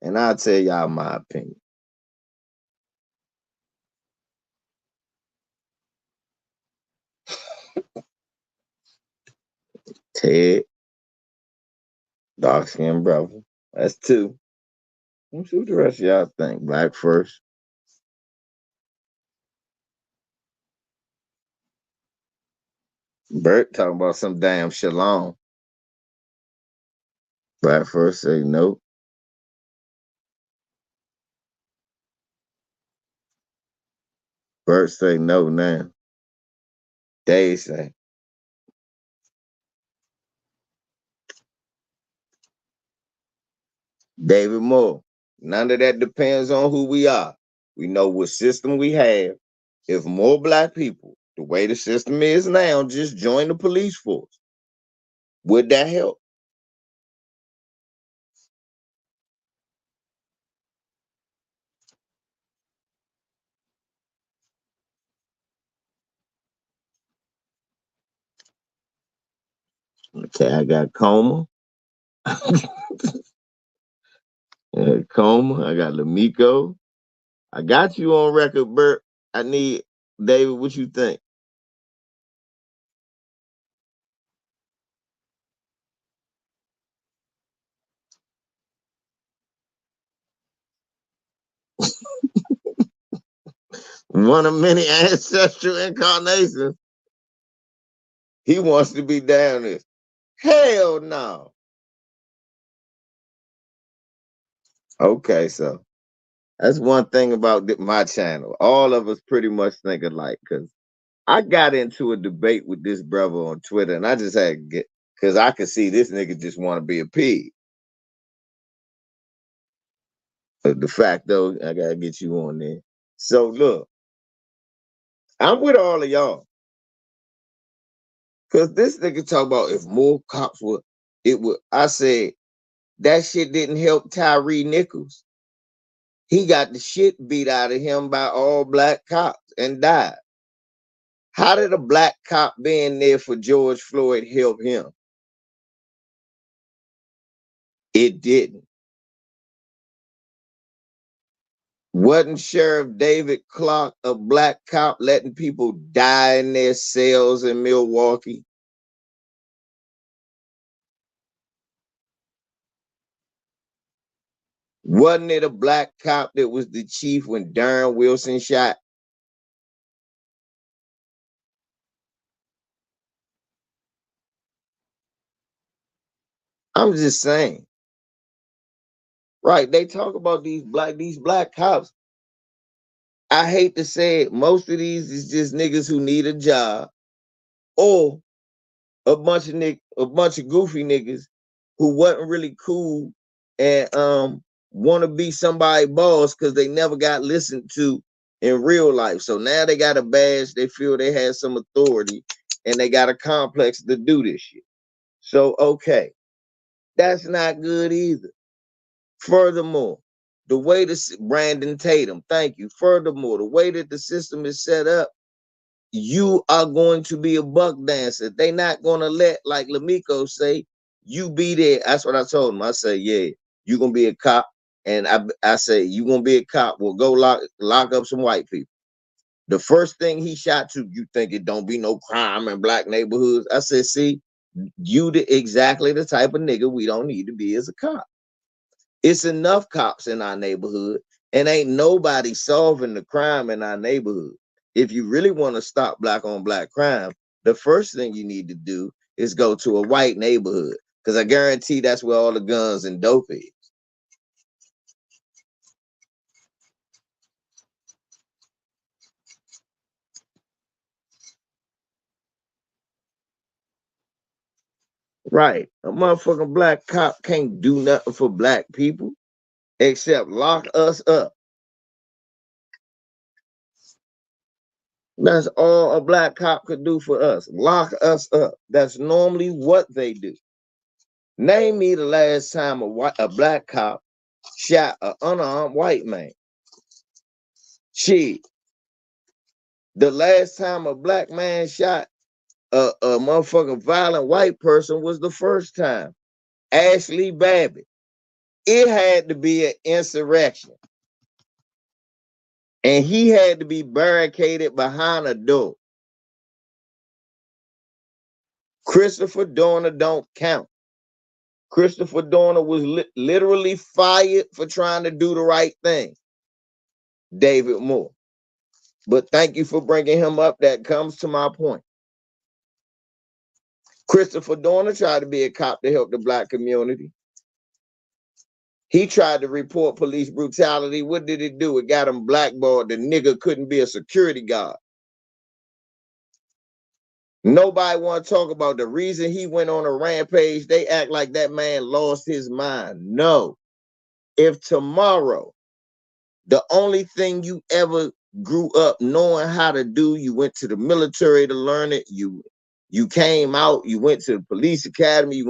And I'll tell y'all my opinion. Ted, dark skinned brother. That's two. Let's see what the rest of y'all think. Black first. Bert talking about some damn shalom. Black first say no. Bert say no now. Dave say David Moore. None of that depends on who we are. We know what system we have. If more black people, the way the system is now, just join the police force, would that help? Okay, I got Coma. Coma. I got Lamiko. I got you on record, Bert. I need David. What you think? One of many ancestral incarnations. He wants to be down this. Hell no. Okay, so that's one thing about my channel. All of us pretty much think alike. Cause I got into a debate with this brother on Twitter, and I just had to get because I could see this nigga just want to be a pig. But the fact though, I gotta get you on there. So look, I'm with all of y'all. Cause this nigga talk about if more cops were, it would. I said that shit didn't help Tyree Nichols. He got the shit beat out of him by all black cops and died. How did a black cop being there for George Floyd help him? It didn't. Wasn't Sheriff David Clark a black cop letting people die in their cells in Milwaukee? Wasn't it a black cop that was the chief when Darren Wilson shot? I'm just saying. Right. They talk about these black cops. I hate to say it, most of these is just niggas who need a job or a bunch of goofy niggas who wasn't really cool and want to be somebody boss because they never got listened to in real life. So now they got a badge, they feel they have some authority, and they got a complex to do this shit. So okay, that's not good either. Furthermore, the way this Brandon Tatum, thank you. Furthermore, the way that the system is set up, you are going to be a buck dancer. They not gonna let, like Lamiko say, you be there. That's what I told him. I say, yeah, you gonna be a cop. And I say, you gonna be a cop. Well, go lock up some white people. The first thing he shot to, you think it don't be no crime in black neighborhoods. I said, see, you exactly the type of nigga we don't need to be as a cop. It's enough cops in our neighborhood, and ain't nobody solving the crime in our neighborhood. If you really want to stop black on black crime, the first thing you need to do is go to a white neighborhood, because I guarantee that's where all the guns and dope is. Right. A motherfucking black cop can't do nothing for black people except lock us up. That's all a black cop could do for us. Lock us up. That's normally what they do. Name me the last time a black cop shot an unarmed white man. Shit. The last time a black man shot a motherfucking violent white person was the first time. Ashley Babbitt. It had to be an insurrection. And he had to be barricaded behind a door. Christopher Dorner don't count. Christopher Dorner was literally fired for trying to do the right thing. David Moore. But thank you for bringing him up. That comes to my point. Christopher Dorner tried to be a cop to help the black community. He tried to report police brutality. What did it do? It got him blackballed. The nigga couldn't be a security guard. Nobody want to talk about the reason he went on a rampage. They act like that man lost his mind. No. If tomorrow, the only thing you ever grew up knowing how to do, you went to the military to learn it, you came out, you went to the police academy,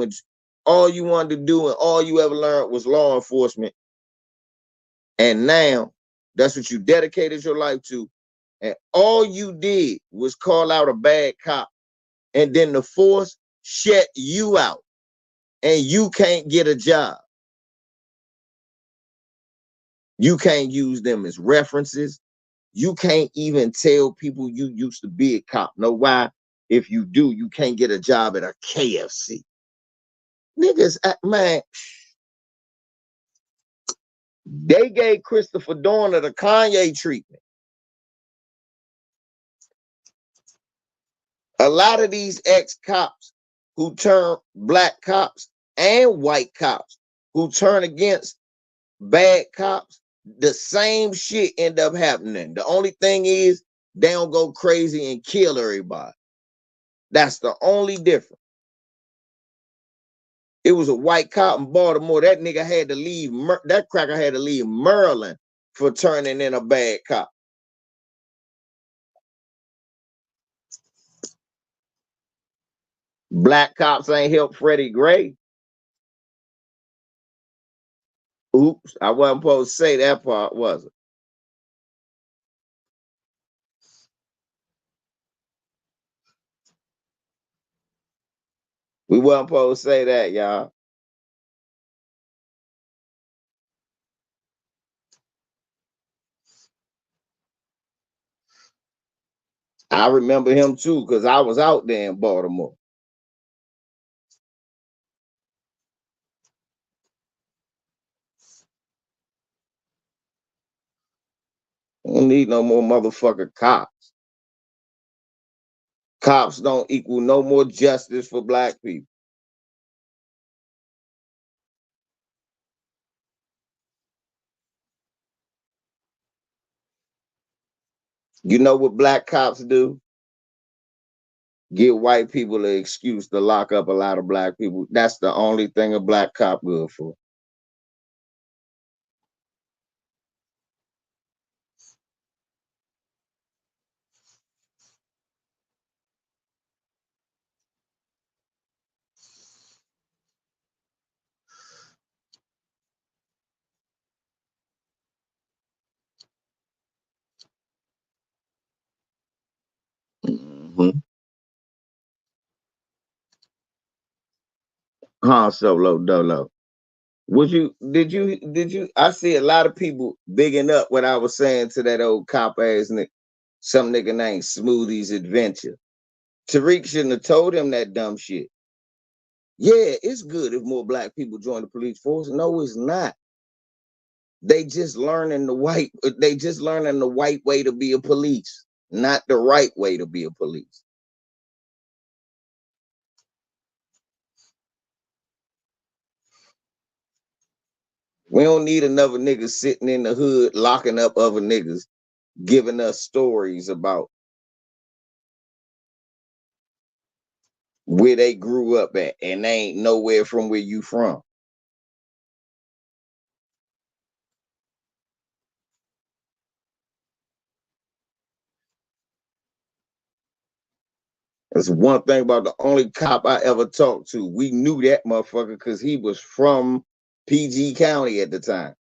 all you wanted to do and all you ever learned was law enforcement. And now that's what you dedicated your life to. And all you did was call out a bad cop. And then the force shut you out. And you can't get a job. You can't use them as references. You can't even tell people you used to be a cop. Know why? If you do, you can't get a job at a KFC. Niggas, man, they gave Christopher Dorner the Kanye treatment. A lot of these ex-cops who turn black cops and white cops who turn against bad cops, the same shit end up happening. The only thing is they don't go crazy and kill everybody. That's the only difference. It was a white cop in Baltimore. That nigga had to leave. That cracker had to leave Maryland for turning in a bad cop. Black cops ain't helped Freddie Gray. Oops, I wasn't supposed to say that part, was it? We wasn't supposed to say that, y'all. I remember him too, because I was out there in Baltimore. We don't need no more motherfucking cops. Cops don't equal no more justice for black people. You know what black cops do? Give white people an excuse to lock up a lot of black people. That's the only thing a black cop good for. Mm-hmm. Han Solo Dolo. Did you I see a lot of people bigging up what I was saying to that old cop ass nigga, some nigga named Smoothie's Adventure. Tariq shouldn't have told him that dumb shit. Yeah, it's good if more black people join the police force. No, it's not. They just learning the white way to be a police, not the right way to be a police. We don't need another nigga sitting in the hood locking up other niggas, giving us stories about where they grew up at, and they ain't nowhere from where you from. That's one thing about the only cop I ever talked to. We knew that motherfucker because he was from PG County at the time.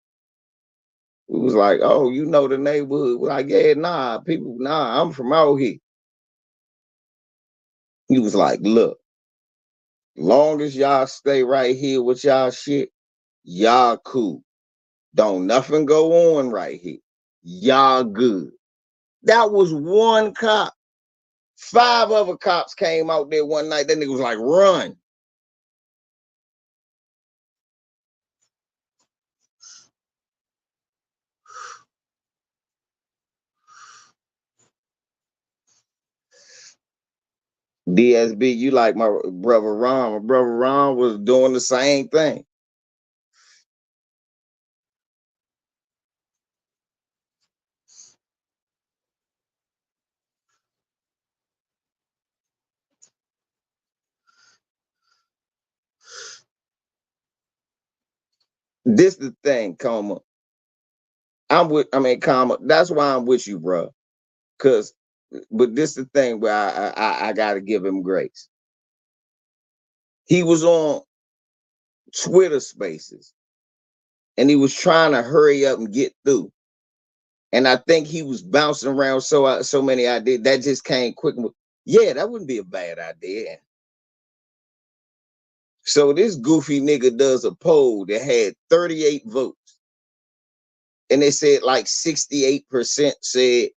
It was like, oh, you know the neighborhood. We're like, yeah, nah, I'm from out here. He was like, look, long as y'all stay right here with y'all shit, y'all cool. Don't nothing go on right here. Y'all good. That was one cop. 5 other cops came out there one night. That nigga was like, run. DSB, you like my brother Ron. My brother Ron was doing the same thing. This the thing, comma. Comma. That's why I'm with you, bro. Cause, but this the thing where I gotta give him grace. He was on Twitter Spaces, and he was trying to hurry up and get through. And I think he was bouncing around so many ideas that just came quick. Yeah, that wouldn't be a bad idea. So this goofy nigga does a poll that had 38 votes, and they said like 68% said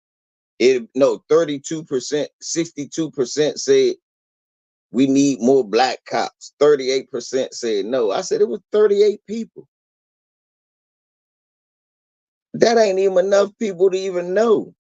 it. No, 32%, 62% said we need more black cops. 38% said no. I said it was 38 people. That ain't even enough people to even know.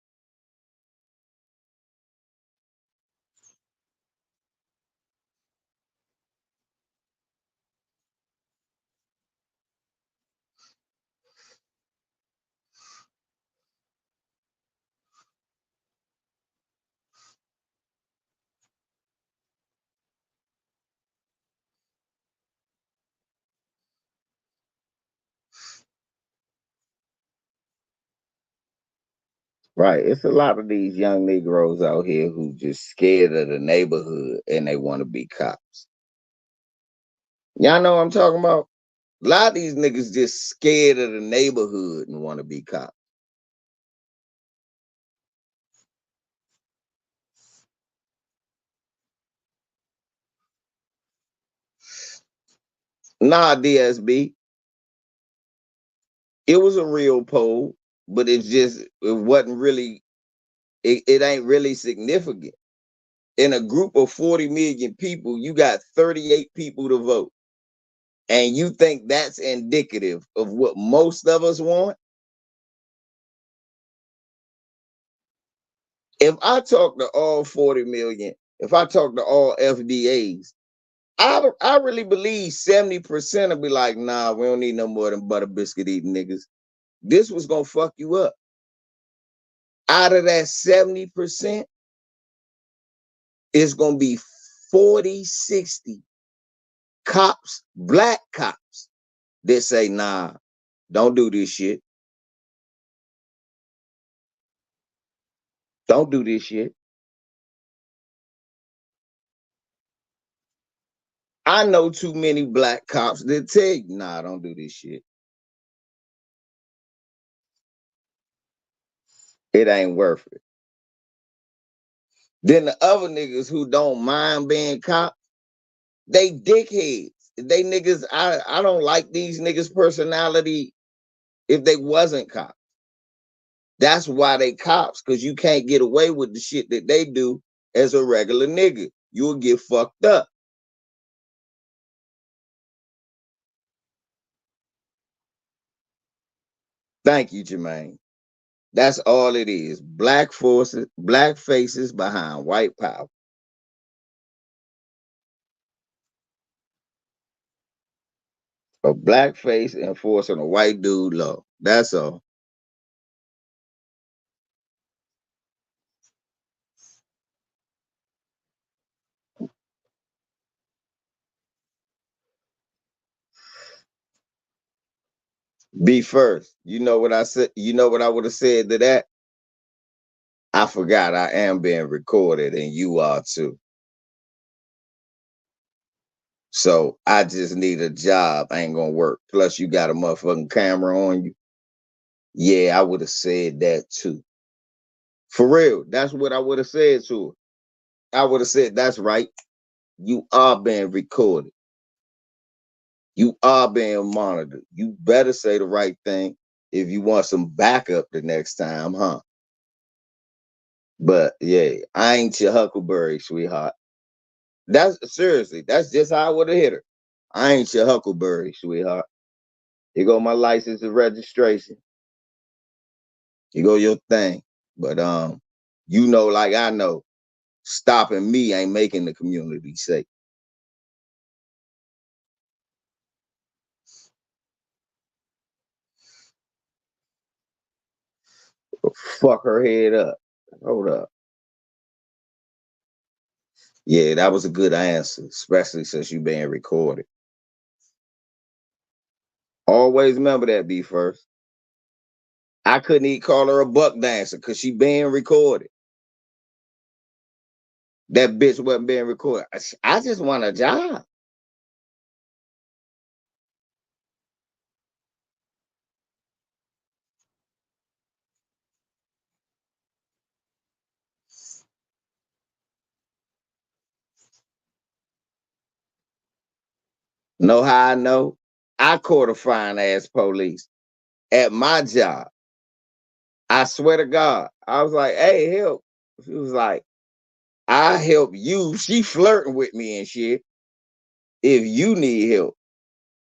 Right. It's a lot of these young Negroes out here who just scared of the neighborhood and they want to be cops. Y'all know what I'm talking about? A lot of these niggas just scared of the neighborhood and want to be cops. Nah, DSB, it was a real poll, but it wasn't really, it ain't really significant. In a group of 40 million people, you got 38 people to vote. And you think that's indicative of what most of us want? If I talk to all 40 million, if I talk to all FDAs, I really believe 70% will be like, nah, we don't need no more than butter biscuit eating niggas. This was gonna fuck you up. Out of that 70%, it's gonna be 40, 60 cops, black cops, that say, nah, don't do this shit. Don't do this shit. I know too many black cops that tell you, nah, don't do this shit. It ain't worth it. Then the other niggas who don't mind being cops, they dickheads. They niggas, I don't like these niggas' personality if they wasn't cops. That's why they cops, because you can't get away with the shit that they do as a regular nigga. You'll get fucked up. Thank you, Jermaine. That's all it is. Black forces, black faces behind white power. A black face enforcing a white dude law. That's all. Be first. You know what I said? You know what I would have said to that? I forgot I am being recorded and you are too. So I just need a job. Ain't gonna work. Plus you got a motherfucking camera on you. Yeah, I would have said that too. For real. That's what I would have said to her. I would have said, that's right. You are being recorded. You are being monitored. You better say the right thing if you want some backup the next time, huh? But yeah, I ain't your Huckleberry, sweetheart. That's seriously, that's just how I would have hit her. I ain't your Huckleberry, sweetheart. Here go my license and registration. Here go your thing. But you know, like I know, stopping me ain't making the community safe. Fuck her head up. Hold up. Yeah, that was a good answer, especially since you being recorded. Always remember that, be first. I couldn't even call her a buck dancer because she being recorded. That bitch wasn't being recorded. I just want a job. Know how I know? I caught a fine ass police at my job. I swear to God. I was like, hey, help. She was like, I help you. She flirting with me and shit. If you need help.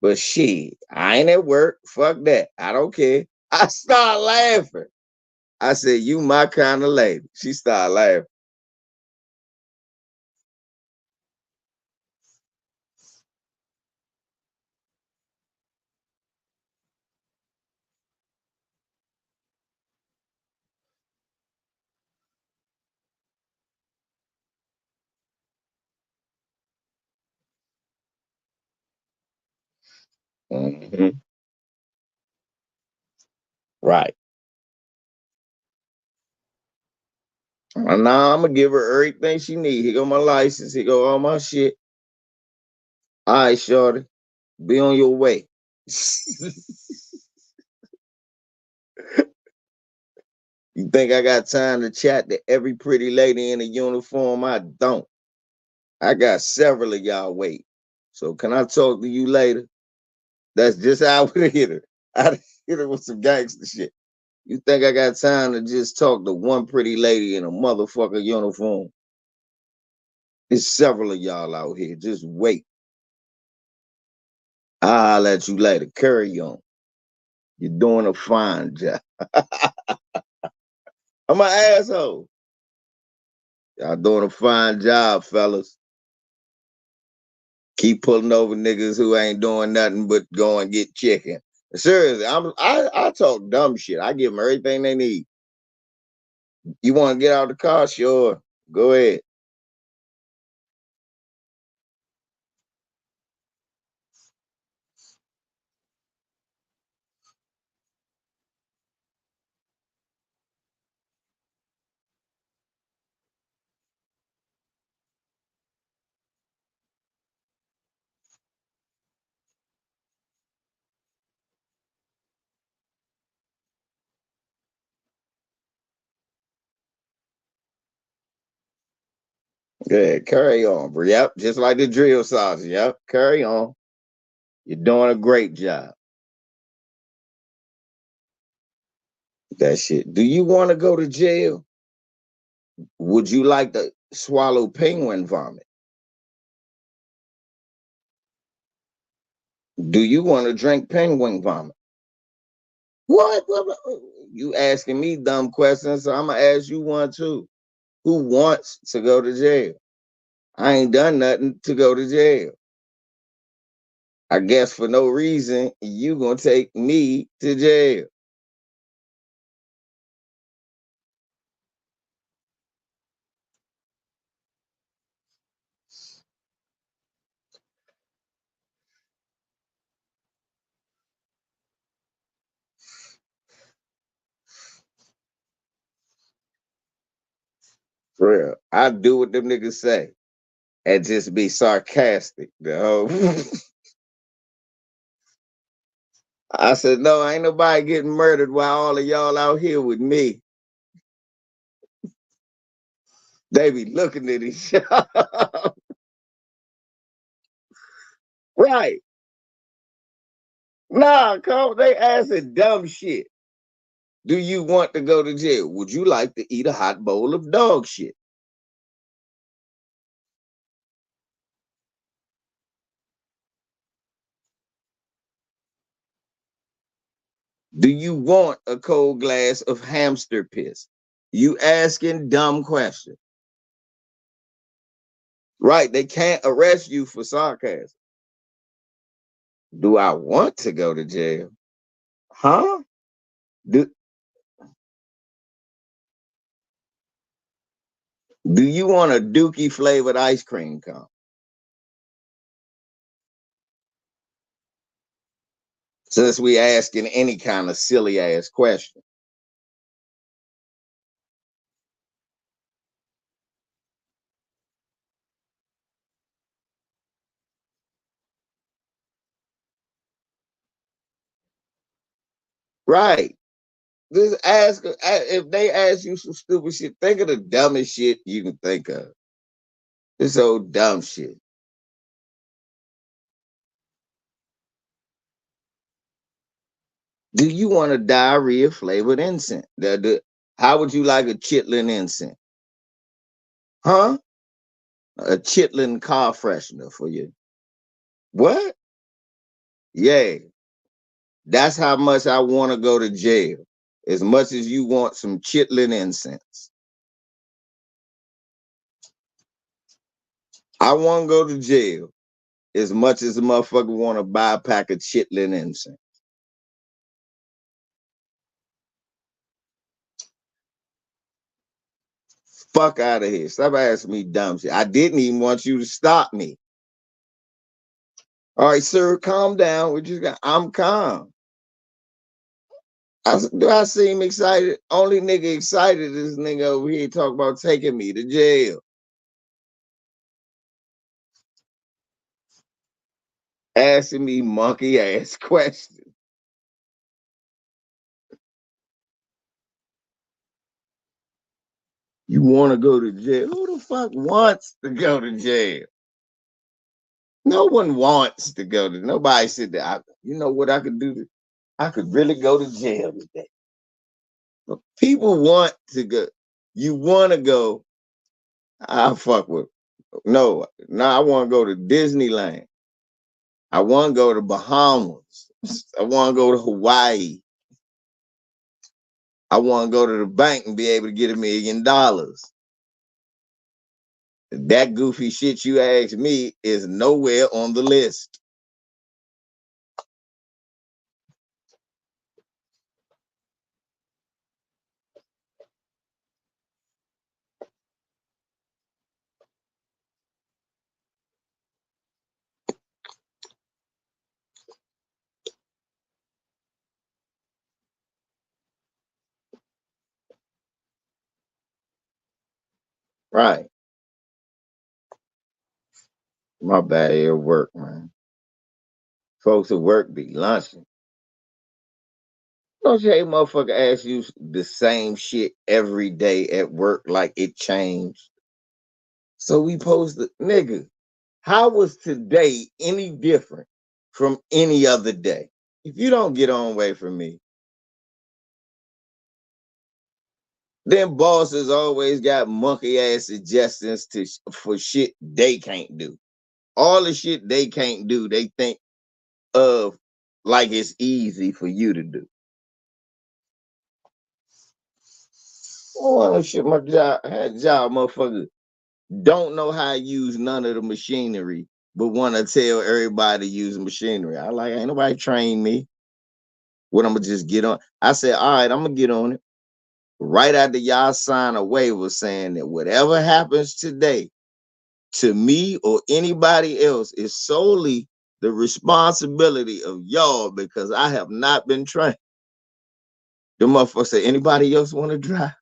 But shit, I ain't at work. Fuck that. I don't care. I start laughing. I said, you my kind of lady. She started laughing. Mhm. Right. Now I'm gonna give her everything she need. Here go my license. Here go all my shit. All right, shorty. Be on your way. You think I got time to chat to every pretty lady in a uniform? I don't. I got several of y'all wait. So can I talk to you later? That's just how I would hit her. I'd hit her with some gangster shit. You think I got time to just talk to one pretty lady in a motherfucker uniform? There's several of y'all out here. Just wait. I'll let you later. Carry on. You're doing a fine job. I'm an asshole. Y'all doing a fine job, fellas. Keep pulling over niggas who ain't doing nothing but go and get chicken. Seriously, I talk dumb shit. I give them everything they need. You want to get out of the car? Sure. Go ahead. Go ahead. Carry on, bro. Yep. Just like the drill sergeant. Yep. Carry on. You're doing a great job. That shit. Do you want to go to jail? Would you like to swallow penguin vomit? Do you want to drink penguin vomit? What? You asking me dumb questions, so I'm gonna ask you one too. Who wants to go to jail? I ain't done nothing to go to jail. I guess for no reason you gonna take me to jail. For real. I do what them niggas say and just be sarcastic. The whole I said, no, ain't nobody getting murdered while all of y'all out here with me. They be looking at each other. Right. Nah, come, they asking dumb shit. Do you want to go to jail? Would you like to eat a hot bowl of dog shit? Do you want a cold glass of hamster piss? You asking dumb questions. Right. They can't arrest you for sarcasm. Do I want to go to jail? Huh? Do, do you want a dookie flavored ice cream cone? Since we asking any kind of silly ass question. Right. Just ask if they ask you some stupid shit, think of the dumbest shit you can think of. This old dumb shit. Do you want a diarrhea flavored incense? How would you like a chitlin incense? Huh? A chitlin car freshener for you. What? Yeah. That's how much I want to go to jail. As much as you want some chitlin incense. I want to go to jail as much as a motherfucker want to buy a pack of chitlin incense. Fuck out of here. Stop asking me dumb shit. I didn't even want you to stop me. All right, sir, calm down. I'm calm. Do I seem excited? Only nigga excited is nigga over here talking about taking me to jail. Asking me monkey ass questions. You want to go to jail? Who the fuck wants to go to jail? No one wants to go to. Nobody said that. You know what I could do? I could really go to jail today. But people want to go. You want to go? I fuck with. No, I want to go to Disneyland. I want to go to Bahamas. I want to go to Hawaii. I want to go to the bank and be able to get $1 million. That goofy shit you asked me is nowhere on the list. Right. My bad at work, man. Folks at work be lunching. Don't you hate motherfucker ask you the same shit every day at work like it changed? So we post the nigga. How was today any different from any other day? If you don't get on away from me, then bosses always got monkey ass suggestions for shit they can't do. All the shit they can't do, they think of like it's easy for you to do. Oh shit, my job had job, motherfucker. Don't know how to use none of the machinery, but want to tell everybody to use machinery. I like, ain't nobody trained me. What I'm gonna just get on? I said, all right, I'm gonna get on it. Right after y'all sign a waiver saying that whatever happens today to me or anybody else is solely the responsibility of y'all because I have not been trained. The motherfucker said, anybody else want to drive?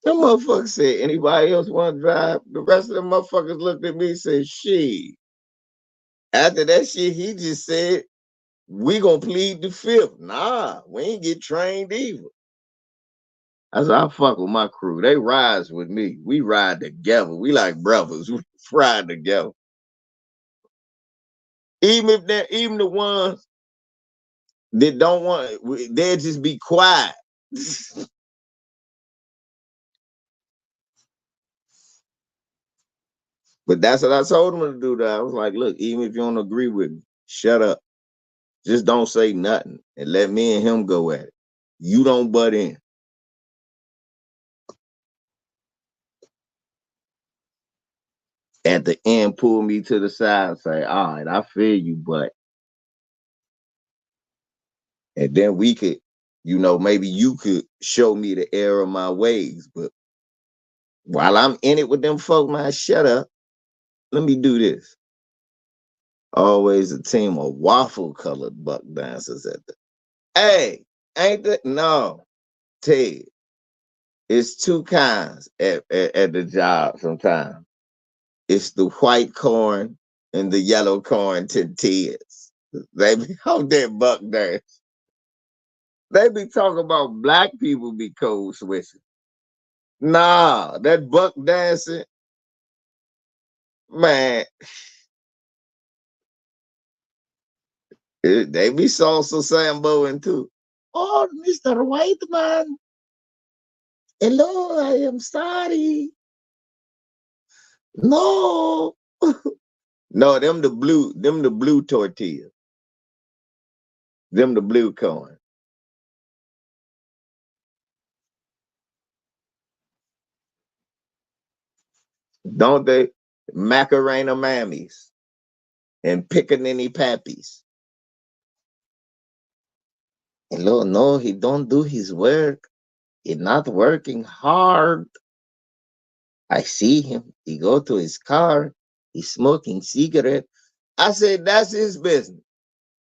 The motherfucker said, anybody else want to drive? The rest of the motherfuckers looked at me and said, she. After that shit, he just said, we gonna plead the fifth. Nah, we ain't get trained either. I said, I fuck with my crew. They rise with me. We ride together. We like brothers. We ride together. Even the ones that don't want, they'll just be quiet. But that's what I told them to do. That I was like, look, even if you don't agree with me, shut up. Just don't say nothing and let me and him go at it. You don't butt in. At the end, pull me to the side and say, all right, I feel you, but and then we could, maybe you could show me the error of my ways, but While I'm in it with them folk, man, shut up. Let me do this. Always a team of waffle colored buck dancers at the. Hey, ain't that no, Ted? It's two kinds at the job sometimes. It's the white corn and the yellow corn tortillas. They be out there buck dance. They be talking about black people be code switching. Nah, that buck dancing, man, they be salsa samboing too. Oh, Mr. White Man, hello, I am sorry. No, no, them the blue tortillas, them the blue corn. Don't they? Macarena mammies and pickaninny pappies. Hello, no, he don't do his work. He not working hard. I see him. He go to his car. He's smoking cigarette. I said, that's his business.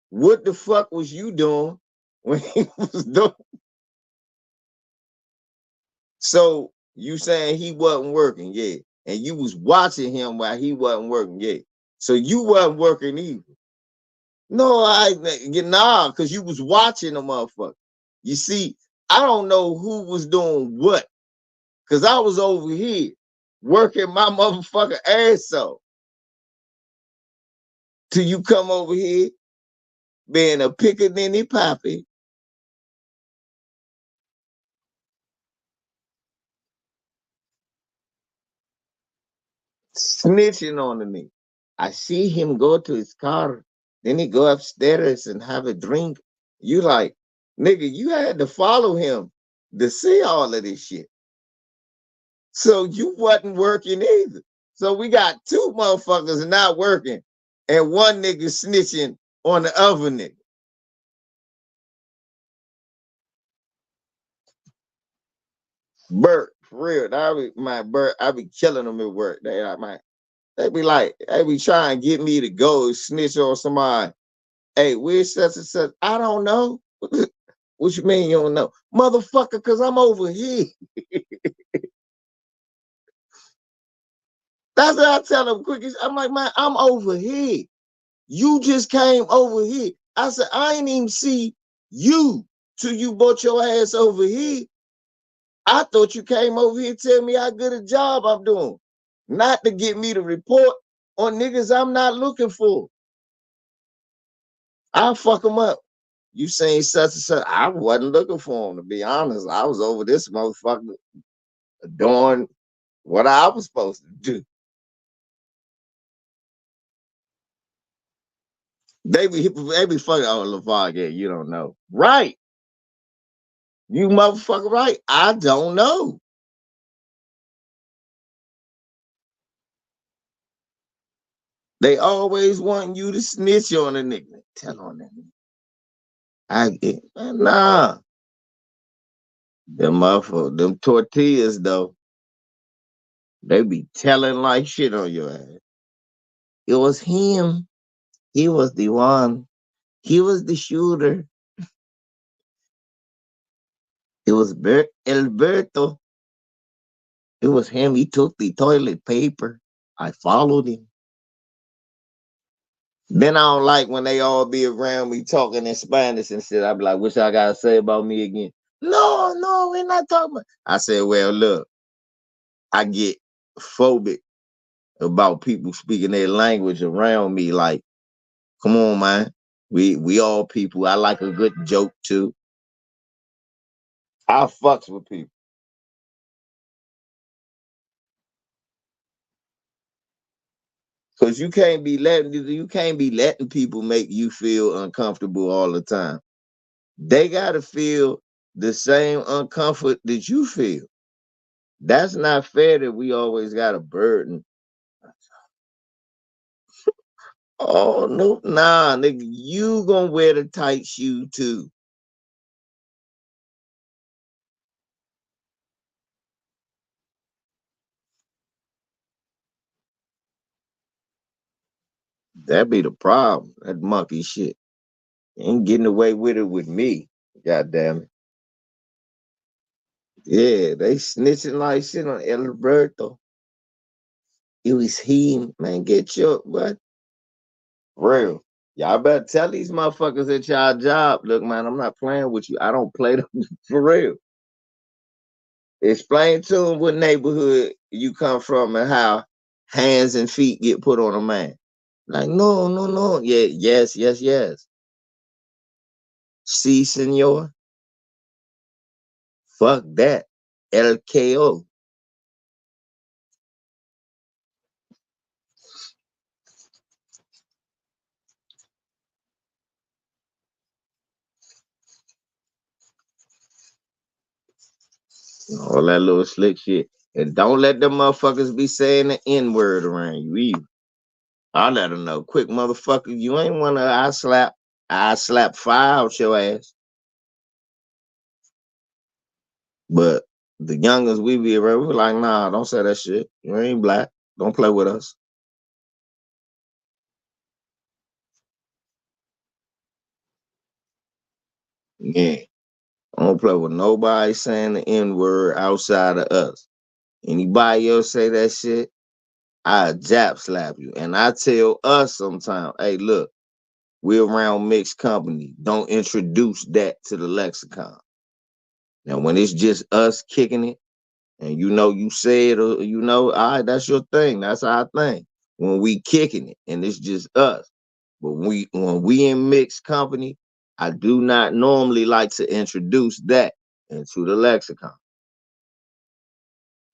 What the fuck was you doing when he was doing? So you saying he wasn't working, yeah. And you was watching him while he wasn't working, yeah. So you wasn't working either. No, nah, because you was watching the motherfucker. You see, I don't know who was doing what, because I was over here working my motherfucking ass off till you come over here being a pickaninny poppy. Snitching on the nigga. I see him go to his car, then he go upstairs and have a drink. You like, nigga, you had to follow him to see all of this shit. So you wasn't working either. So we got two motherfuckers not working and one nigga snitching on the other nigga. Bert, for real. I be killing them at work. They be like, they be trying to get me to go snitch on somebody. Hey, where's such and such? I don't know. What you mean you don't know? Motherfucker, because I'm over here. That's what I tell them quick. I'm like, man, I'm over here. You just came over here. I said, I ain't even see you till you brought your ass over here. I thought you came over here to tell me how good a job I'm doing, not to get me to report on niggas I'm not looking for. I'll fuck them up. You saying such and such. I wasn't looking for him, to be honest. I was over this motherfucker doing what I was supposed to do. They be fucking, oh, LeVar, yeah, you don't know. Right. You motherfucker right. I don't know. They always want you to snitch on a nigga. Tell on that nigga. I get nah. Them motherfuckers, them tortillas though, they be telling like shit on your ass. It was him. He was the one. He was the shooter. It was Alberto. It was him. He took the toilet paper. I followed him. Then I don't like when they all be around me talking in Spanish and shit. I be like, what y'all gotta say about me again? No, no, we're not talking about. I said, well, look, I get phobic about people speaking their language around me. Like, come on, man. We all people. I like a good joke too. I fucks with people. Cause you can't be letting people make you feel uncomfortable all the time. They gotta feel the same uncomfort that you feel. That's not fair that we always got a burden. Oh no, nah, nigga, you gonna wear the tight shoe too. That be the problem. That monkey shit. Ain't getting away with it with me. God damn it. Yeah, they snitching like shit on Alberto. It was him. Man, get your what? Real. Y'all better tell these motherfuckers at y'all job. Look, man, I'm not playing with you. I don't play them for real. Explain to them what neighborhood you come from and how hands and feet get put on a man. Like, no, no, no. Yeah, yes, yes, yes. See, senor. Fuck that. LKO. All that little slick shit. And don't let them motherfuckers be saying the N word around you either. I let them know. Quick motherfucker, you ain't wanna I slap fire out your ass. But the youngest we be around, we like, nah, don't say that shit. You ain't black. Don't play with us. Yeah. Don't play with nobody saying the N word outside of us. Anybody else say that shit, I jab slap you. And I tell us sometimes, hey, look, we're around mixed company. Don't introduce that to the lexicon. Now, when it's just us kicking it, and you know you said, or you know, all right, that's your thing. That's our thing. When we kicking it, and it's just us. But when we in mixed company, I do not normally like to introduce that into the lexicon.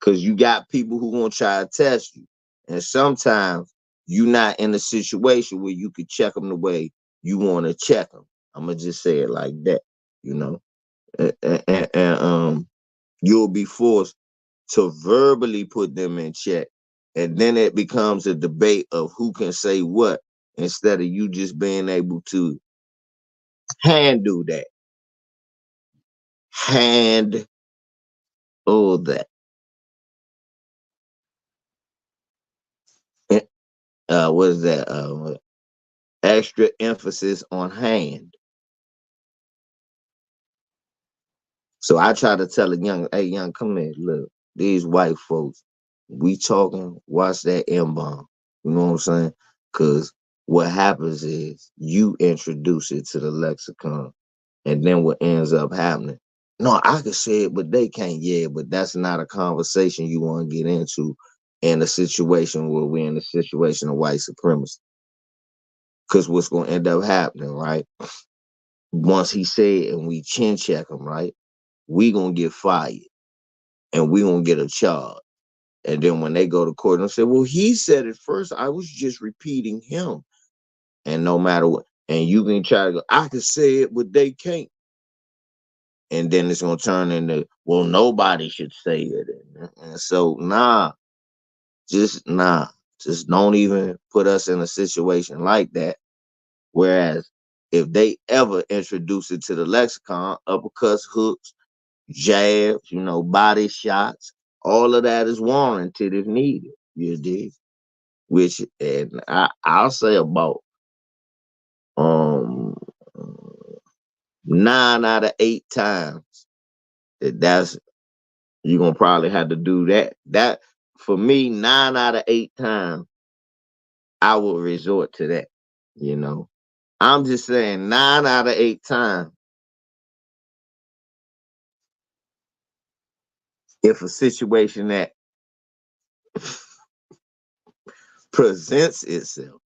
Because you got people who gonna try to test you. And sometimes you're not in a situation where you could check them the way you want to check them. I'm gonna just say it like that, you know. And you'll be forced to verbally put them in check, and then it becomes a debate of who can say what instead of you just being able to handle that, hand all that. Eh, what is that? Extra emphasis on hand. So I try to tell a young, hey, young, come here, look, these white folks, we talking, watch that M bomb. You know what I'm saying? Because what happens is you introduce it to the lexicon, and then what ends up happening. No, I could say it, but they can't. Yeah, but that's not a conversation you want to get into in a situation where we're in a situation of white supremacy. Because what's going to end up happening, right? Once he said and we chin check him, right? We gonna get fired and we gonna get a charge. And then when they go to court and say, well, he said it first, I was just repeating him. And no matter what, and you can try to go, I can say it, but they can't. And then it's gonna turn into, well, nobody should say it. And so nah, just don't even put us in a situation like that. Whereas if they ever introduce it to the lexicon, uppercuts, hooks, jabs, body shots, all of that is warranted if needed. You dig? Which, and I'll say about um 9 out of 8 times that's you're gonna probably have to do that. That for me, 9 out of 8 times I will resort to that. You know, I'm just saying 9 out of 8 times if a situation that presents itself.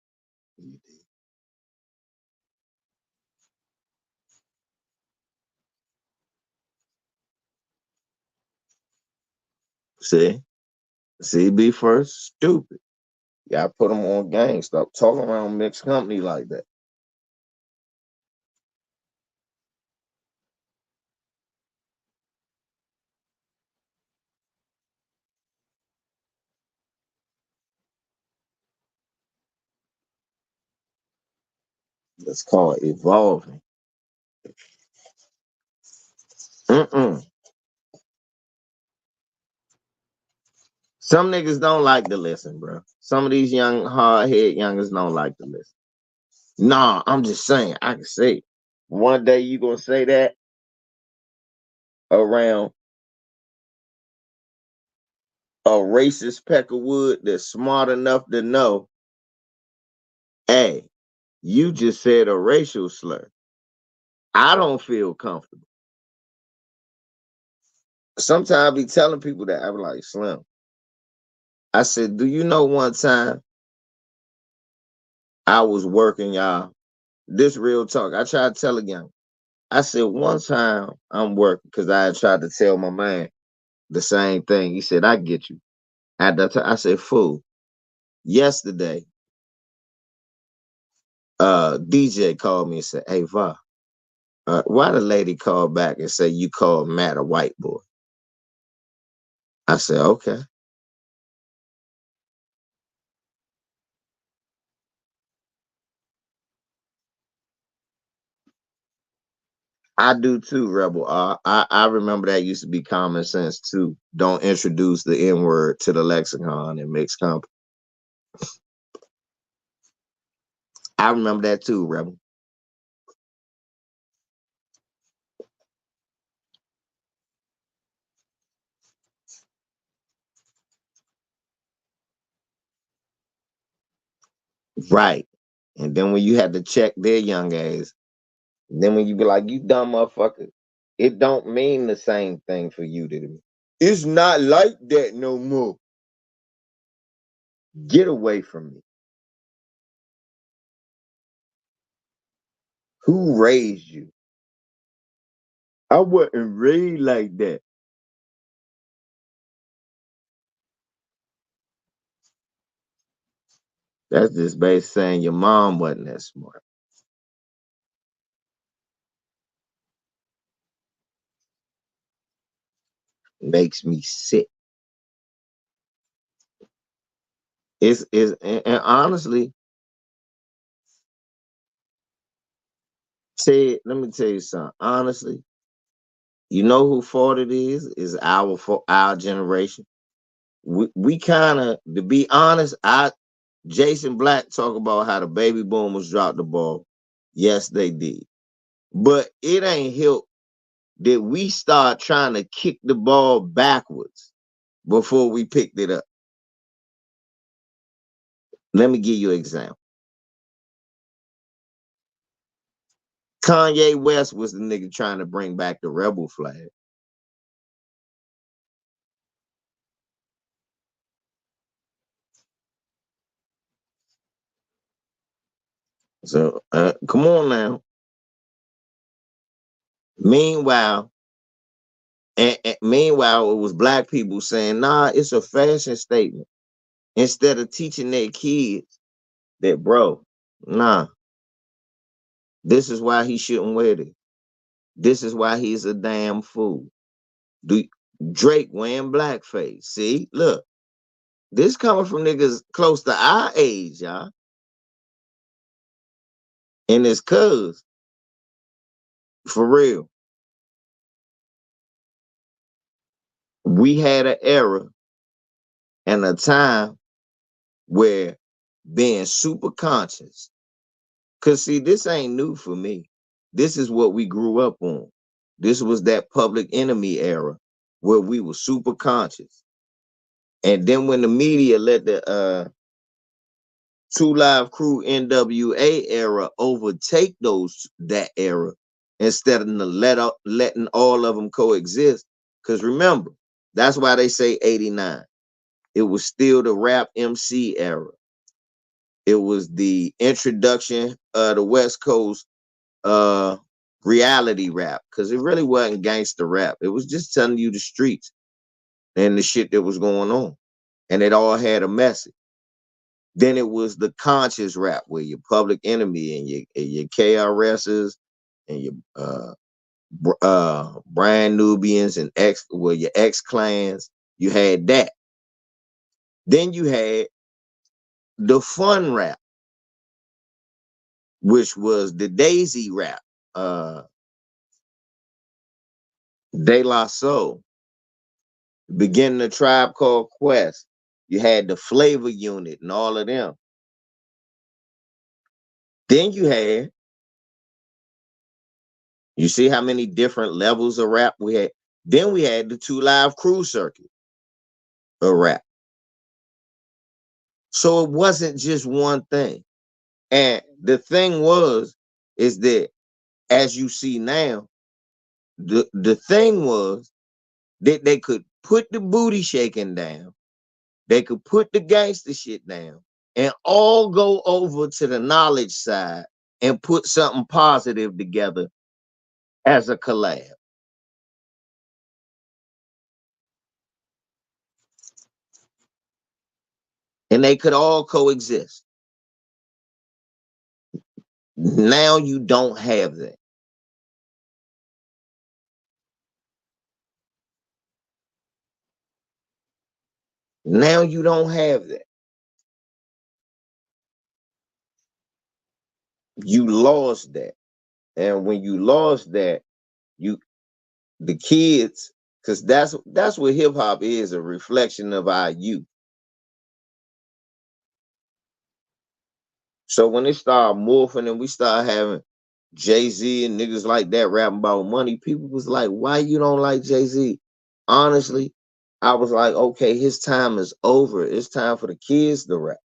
See, CB first, stupid. Yeah, I put them on game. Stop talking around mixed company like that. It's called evolving. Mm-mm. Some niggas don't like to listen, bro. Some of these young hard head youngers don't like to listen. Nah, I'm just saying. I can say it. One day you gonna say that around a racist peck of wood that's smart enough to know, hey, you just said a racial slur. I don't feel comfortable. Sometimes I be telling people that I be like, Slim. I said, do you know one time I was working, y'all? This real talk. I tried to tell a young. I said, one time I'm working because I had tried to tell my man the same thing. He said, I get you. At that time, I said, fool, yesterday, DJ called me and said, hey, Va, why the lady called back and said you called Matt a white boy? I said, okay. I do too, Rebel. I remember that used to be common sense too. Don't introduce the N word to the lexicon in mixed company. I remember that too, Rebel. Right. And then when you had to check their young ass, then when you be like, you dumb motherfucker, it don't mean the same thing for you to me. It's not like that no more. Get away from me. Who raised you? I wasn't raised like that. That's just based saying your mom wasn't that smart. Makes me sick. It's and honestly, let me tell you something. Honestly, you know who fault it is our generation. We kind of, to be honest, I Jason Black talk about how the baby boomers dropped the ball. Yes, they did. But it ain't help that we start trying to kick the ball backwards before we picked it up. Let me give you an example. Kanye West was the nigga trying to bring back the rebel flag. So come on now. Meanwhile, meanwhile, it was black people saying, "Nah, it's a fashion statement." Instead of teaching their kids that, bro, nah, this is why he shouldn't wear this. This is why he's a damn fool. Do Drake wearing blackface? See, look, this coming from niggas close to our age, y'all, and it's cuz for real. We had an era and a time where being super conscious. Cause see, this ain't new for me. This is what we grew up on. This was that public enemy era where we were super conscious. And then when the media let the Two Live Crew NWA era overtake that era instead of letting all of them coexist. Cause remember, that's why they say 89. It was still the rap MC era. It was the introduction of the West Coast uh reality rap, because it really wasn't gangster rap. It was just telling you the streets and the shit that was going on. And it all had a message. Then it was the conscious rap where your Public Enemy and your KRSs and your Brand Nubians and your X clans. You had that. Then you had the fun rap, which was the Daisy rap, uh De La Soul, beginning the Tribe Called Quest. You had the flavor unit and all of them. Then you see how many different levels of rap we had. Then we had the 2 Live Crew circuit of rap. So it wasn't just one thing. And the thing is that as you see now, the thing was that they could put the booty shaking down, they could put the gangster shit down, and all go over to the knowledge side and put something positive together as a collab. And they could all coexist. Now you don't have that. Now you don't have that. You lost that. And when you lost that, you the kids, because that's what hip hop is, a reflection of our youth. So when it started morphing and we started having Jay-Z and niggas like that rapping about money, people was like, why you don't like Jay-Z? Honestly, I was like, okay, his time is over. It's time for the kids to rap.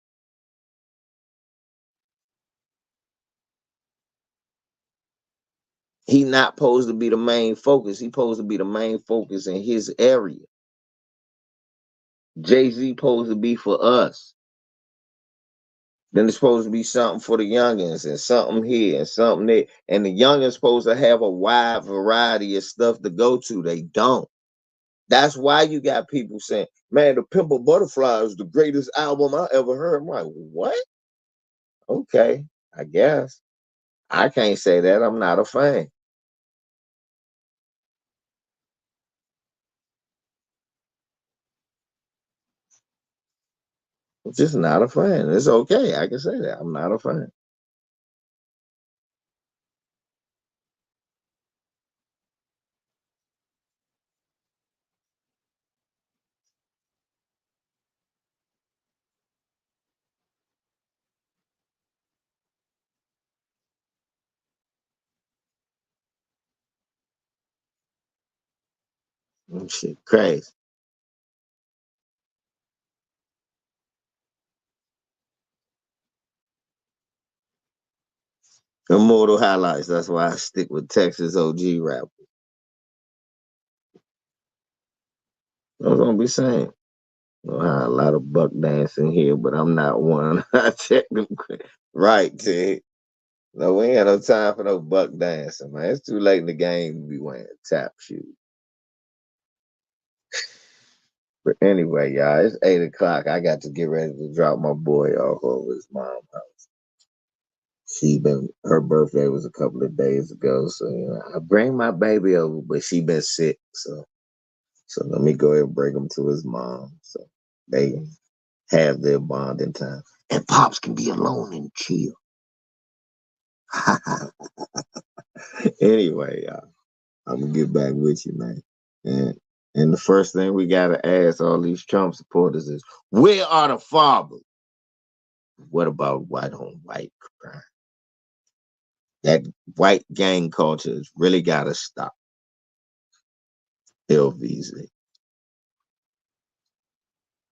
He not supposed to be the main focus. He supposed to be the main focus in his area. Jay-Z supposed to be for us. Then it's supposed to be something for the youngins and something here and something there. And the youngins supposed to have a wide variety of stuff to go to. They don't. That's why you got people saying, man, the Pimple Butterfly is the greatest album I ever heard. I'm like, what? Okay, I guess. I can't say that. I'm not a fan. I'm just not a fan. It's okay. I can say that. I'm not a fan. Shit, crazy. Immortal highlights. That's why I stick with Texas OG rap. I'm gonna be saying. A lot of buck dancing here, but I'm not one. I check them right, Ted. No, we ain't got no time for no buck dancing, man. It's too late in the game to be wearing tap shoes. But anyway, y'all, it's 8 o'clock. I got to get ready to drop my boy off over his mom's house. Her birthday was a couple of days ago, so I bring my baby over, but she been sick, so let me go ahead and bring him to his mom, so they have their bonding time, and pops can be alone and chill. Anyway, y'all, I'm gonna get back with you, man. And and the first thing we gotta ask all these Trump supporters is, where are the fathers? What about white on white crime? That white gang culture has really gotta stop. LVZ.